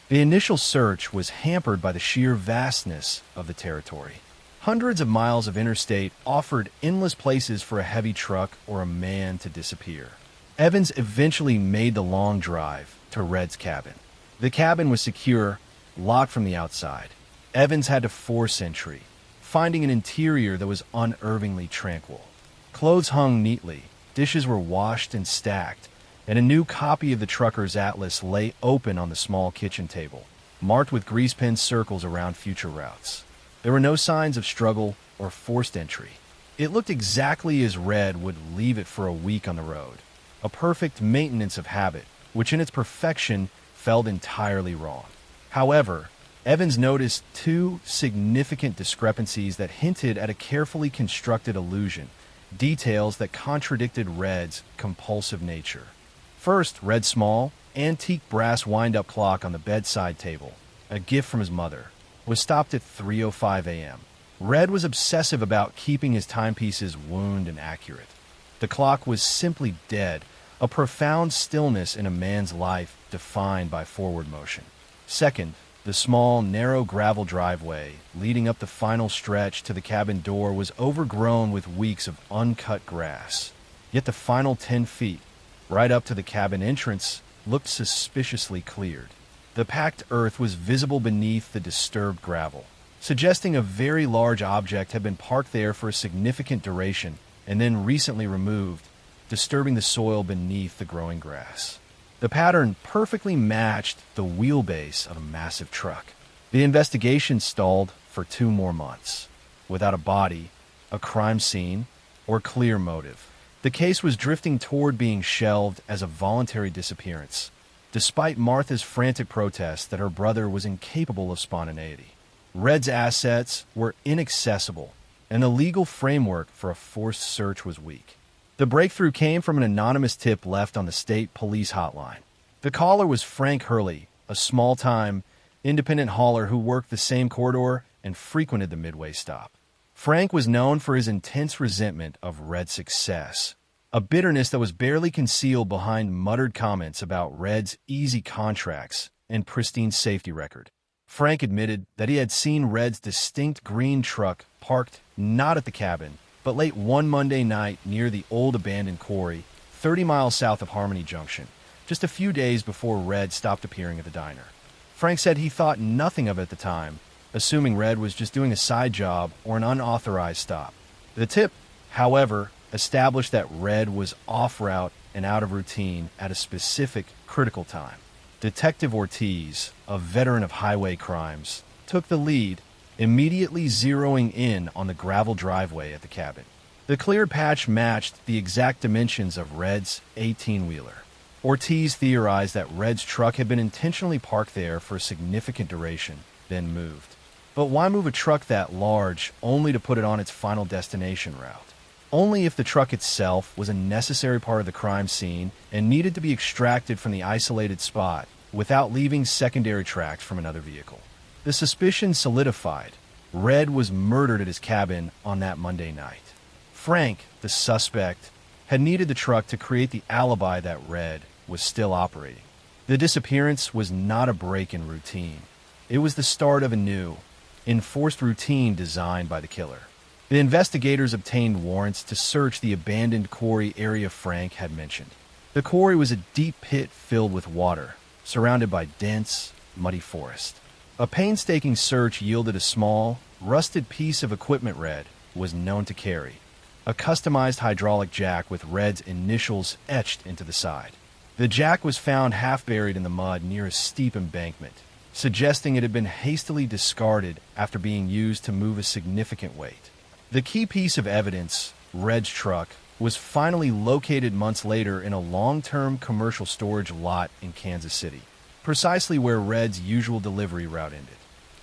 The initial search was hampered by the sheer vastness of the territory. Hundreds of miles of interstate offered endless places for a heavy truck or a man to disappear. Evans eventually made the long drive to Red's cabin. The cabin was secure, locked from the outside. Evans had to force entry, finding an interior that was unnervingly tranquil. Clothes hung neatly, dishes were washed and stacked, and a new copy of the trucker's atlas lay open on the small kitchen table, marked with grease pen circles around future routes. There were no signs of struggle or forced entry. It looked exactly as Red would leave it for a week on the road, a perfect maintenance of habit, which in its perfection felt entirely wrong. However, Evans noticed 2 significant discrepancies that hinted at a carefully constructed illusion, details that contradicted Red's compulsive nature. First, Red's small, antique brass wind-up clock on the bedside table, a gift from his mother, was stopped at 3:05 a.m. Red was obsessive about keeping his timepieces wound and accurate. The clock was simply dead, a profound stillness in a man's life defined by forward motion. Second, the small, narrow gravel driveway leading up the final stretch to the cabin door was overgrown with weeks of uncut grass. Yet the final 10 feet, right up to the cabin entrance, looked suspiciously cleared. The packed earth was visible beneath the disturbed gravel, suggesting a very large object had been parked there for a significant duration and then recently removed, disturbing the soil beneath the growing grass. The pattern perfectly matched the wheelbase of a massive truck. The investigation stalled for 2 more months, without a body, a crime scene, or clear motive. The case was drifting toward being shelved as a voluntary disappearance, despite Martha's frantic protest that her brother was incapable of spontaneity. Red's assets were inaccessible, and the legal framework for a forced search was weak. The breakthrough came from an anonymous tip left on the state police hotline. The caller was Frank Hurley, a small-time, independent hauler who worked the same corridor and frequented the Midway stop. Frank was known for his intense resentment of Red's success, a bitterness that was barely concealed behind muttered comments about Red's easy contracts and pristine safety record. Frank admitted that he had seen Red's distinct green truck parked not at the cabin, but late one Monday night near the old abandoned quarry, 30 miles south of Harmony Junction, just a few days before Red stopped appearing at the diner. Frank said he thought nothing of it at the time, assuming Red was just doing a side job or an unauthorized stop. The tip, however, established that Red was off route and out of routine at a specific critical time. Detective Ortiz, a veteran of highway crimes, took the lead, immediately zeroing in on the gravel driveway at the cabin. The cleared patch matched the exact dimensions of Red's 18-wheeler. Ortiz theorized that Red's truck had been intentionally parked there for a significant duration, then moved. But why move a truck that large only to put it on its final destination route? Only if the truck itself was a necessary part of the crime scene and needed to be extracted from the isolated spot without leaving secondary tracks from another vehicle. The suspicion solidified. Red was murdered at his cabin on that Monday night. Frank, the suspect, had needed the truck to create the alibi that Red was still operating. The disappearance was not a break in routine. It was the start of a new, enforced routine designed by the killer. The investigators obtained warrants to search the abandoned quarry area Frank had mentioned. The quarry was a deep pit filled with water, surrounded by dense, muddy forest. A painstaking search yielded a small, rusted piece of equipment Red was known to carry, a customized hydraulic jack with Red's initials etched into the side. The jack was found half buried in the mud near a steep embankment, suggesting it had been hastily discarded after being used to move a significant weight. The key piece of evidence, Red's truck, was finally located months later in a long-term commercial storage lot in Kansas City, precisely where Red's usual delivery route ended.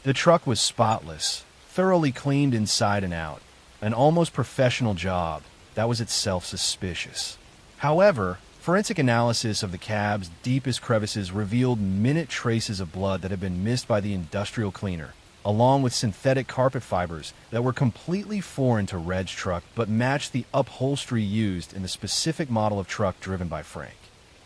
The truck was spotless, thoroughly cleaned inside and out, an almost professional job that was itself suspicious. However, forensic analysis of the cab's deepest crevices revealed minute traces of blood that had been missed by the industrial cleaner, along with synthetic carpet fibers that were completely foreign to Red's truck but matched the upholstery used in the specific model of truck driven by Frank.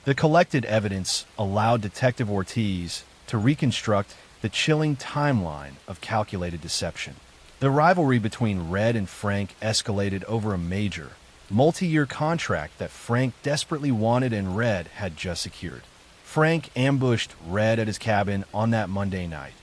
The collected evidence allowed Detective Ortiz to reconstruct the chilling timeline of calculated deception. The rivalry between Red and Frank escalated over a major, multi-year contract that Frank desperately wanted and Red had just secured. Frank ambushed Red at his cabin on that Monday night,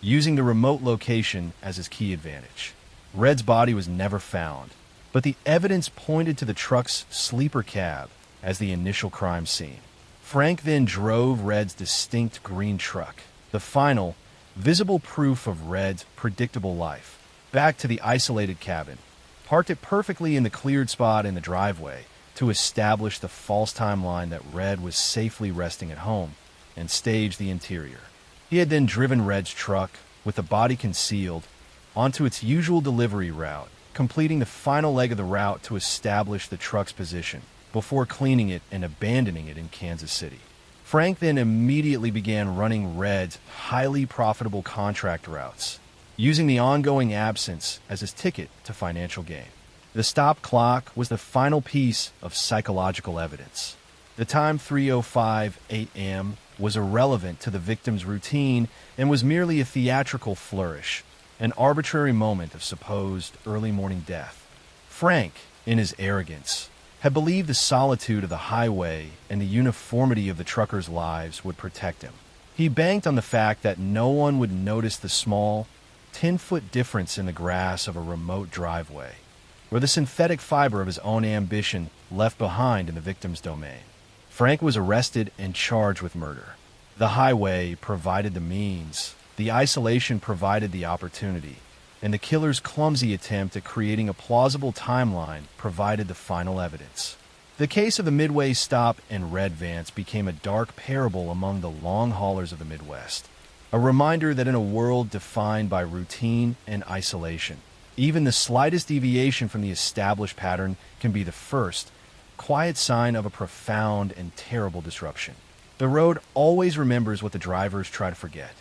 using the remote location as his key advantage. Red's body was never found, but the evidence pointed to the truck's sleeper cab as the initial crime scene. Frank then drove Red's distinct green truck, the final, visible proof of Red's predictable life, back to the isolated cabin, parked it perfectly in the cleared spot in the driveway to establish the false timeline that Red was safely resting at home, and staged the interior. He had then driven Red's truck, with the body concealed, onto its usual delivery route, completing the final leg of the route to establish the truck's position, before cleaning it and abandoning it in Kansas City. Frank then immediately began running Red's highly profitable contract routes, using the ongoing absence as his ticket to financial gain. The stop clock was the final piece of psychological evidence. The time 3:05 a.m. was irrelevant to the victim's routine and was merely a theatrical flourish, an arbitrary moment of supposed early morning death. Frank, in his arrogance, had believed the solitude of the highway and the uniformity of the truckers' lives would protect him. He banked on the fact that no one would notice the small, 10-foot difference in the grass of a remote driveway, or the synthetic fiber of his own ambition left behind in the victim's domain. Frank was arrested and charged with murder. The highway provided the means, the isolation provided the opportunity, and the killer's clumsy attempt at creating a plausible timeline provided the final evidence. The case of the Midway stop and Red Vance became a dark parable among the long haulers of the Midwest, a reminder that in a world defined by routine and isolation, even the slightest deviation from the established pattern can be the first, quiet sign of a profound and terrible disruption. The road always remembers what the drivers try to forget.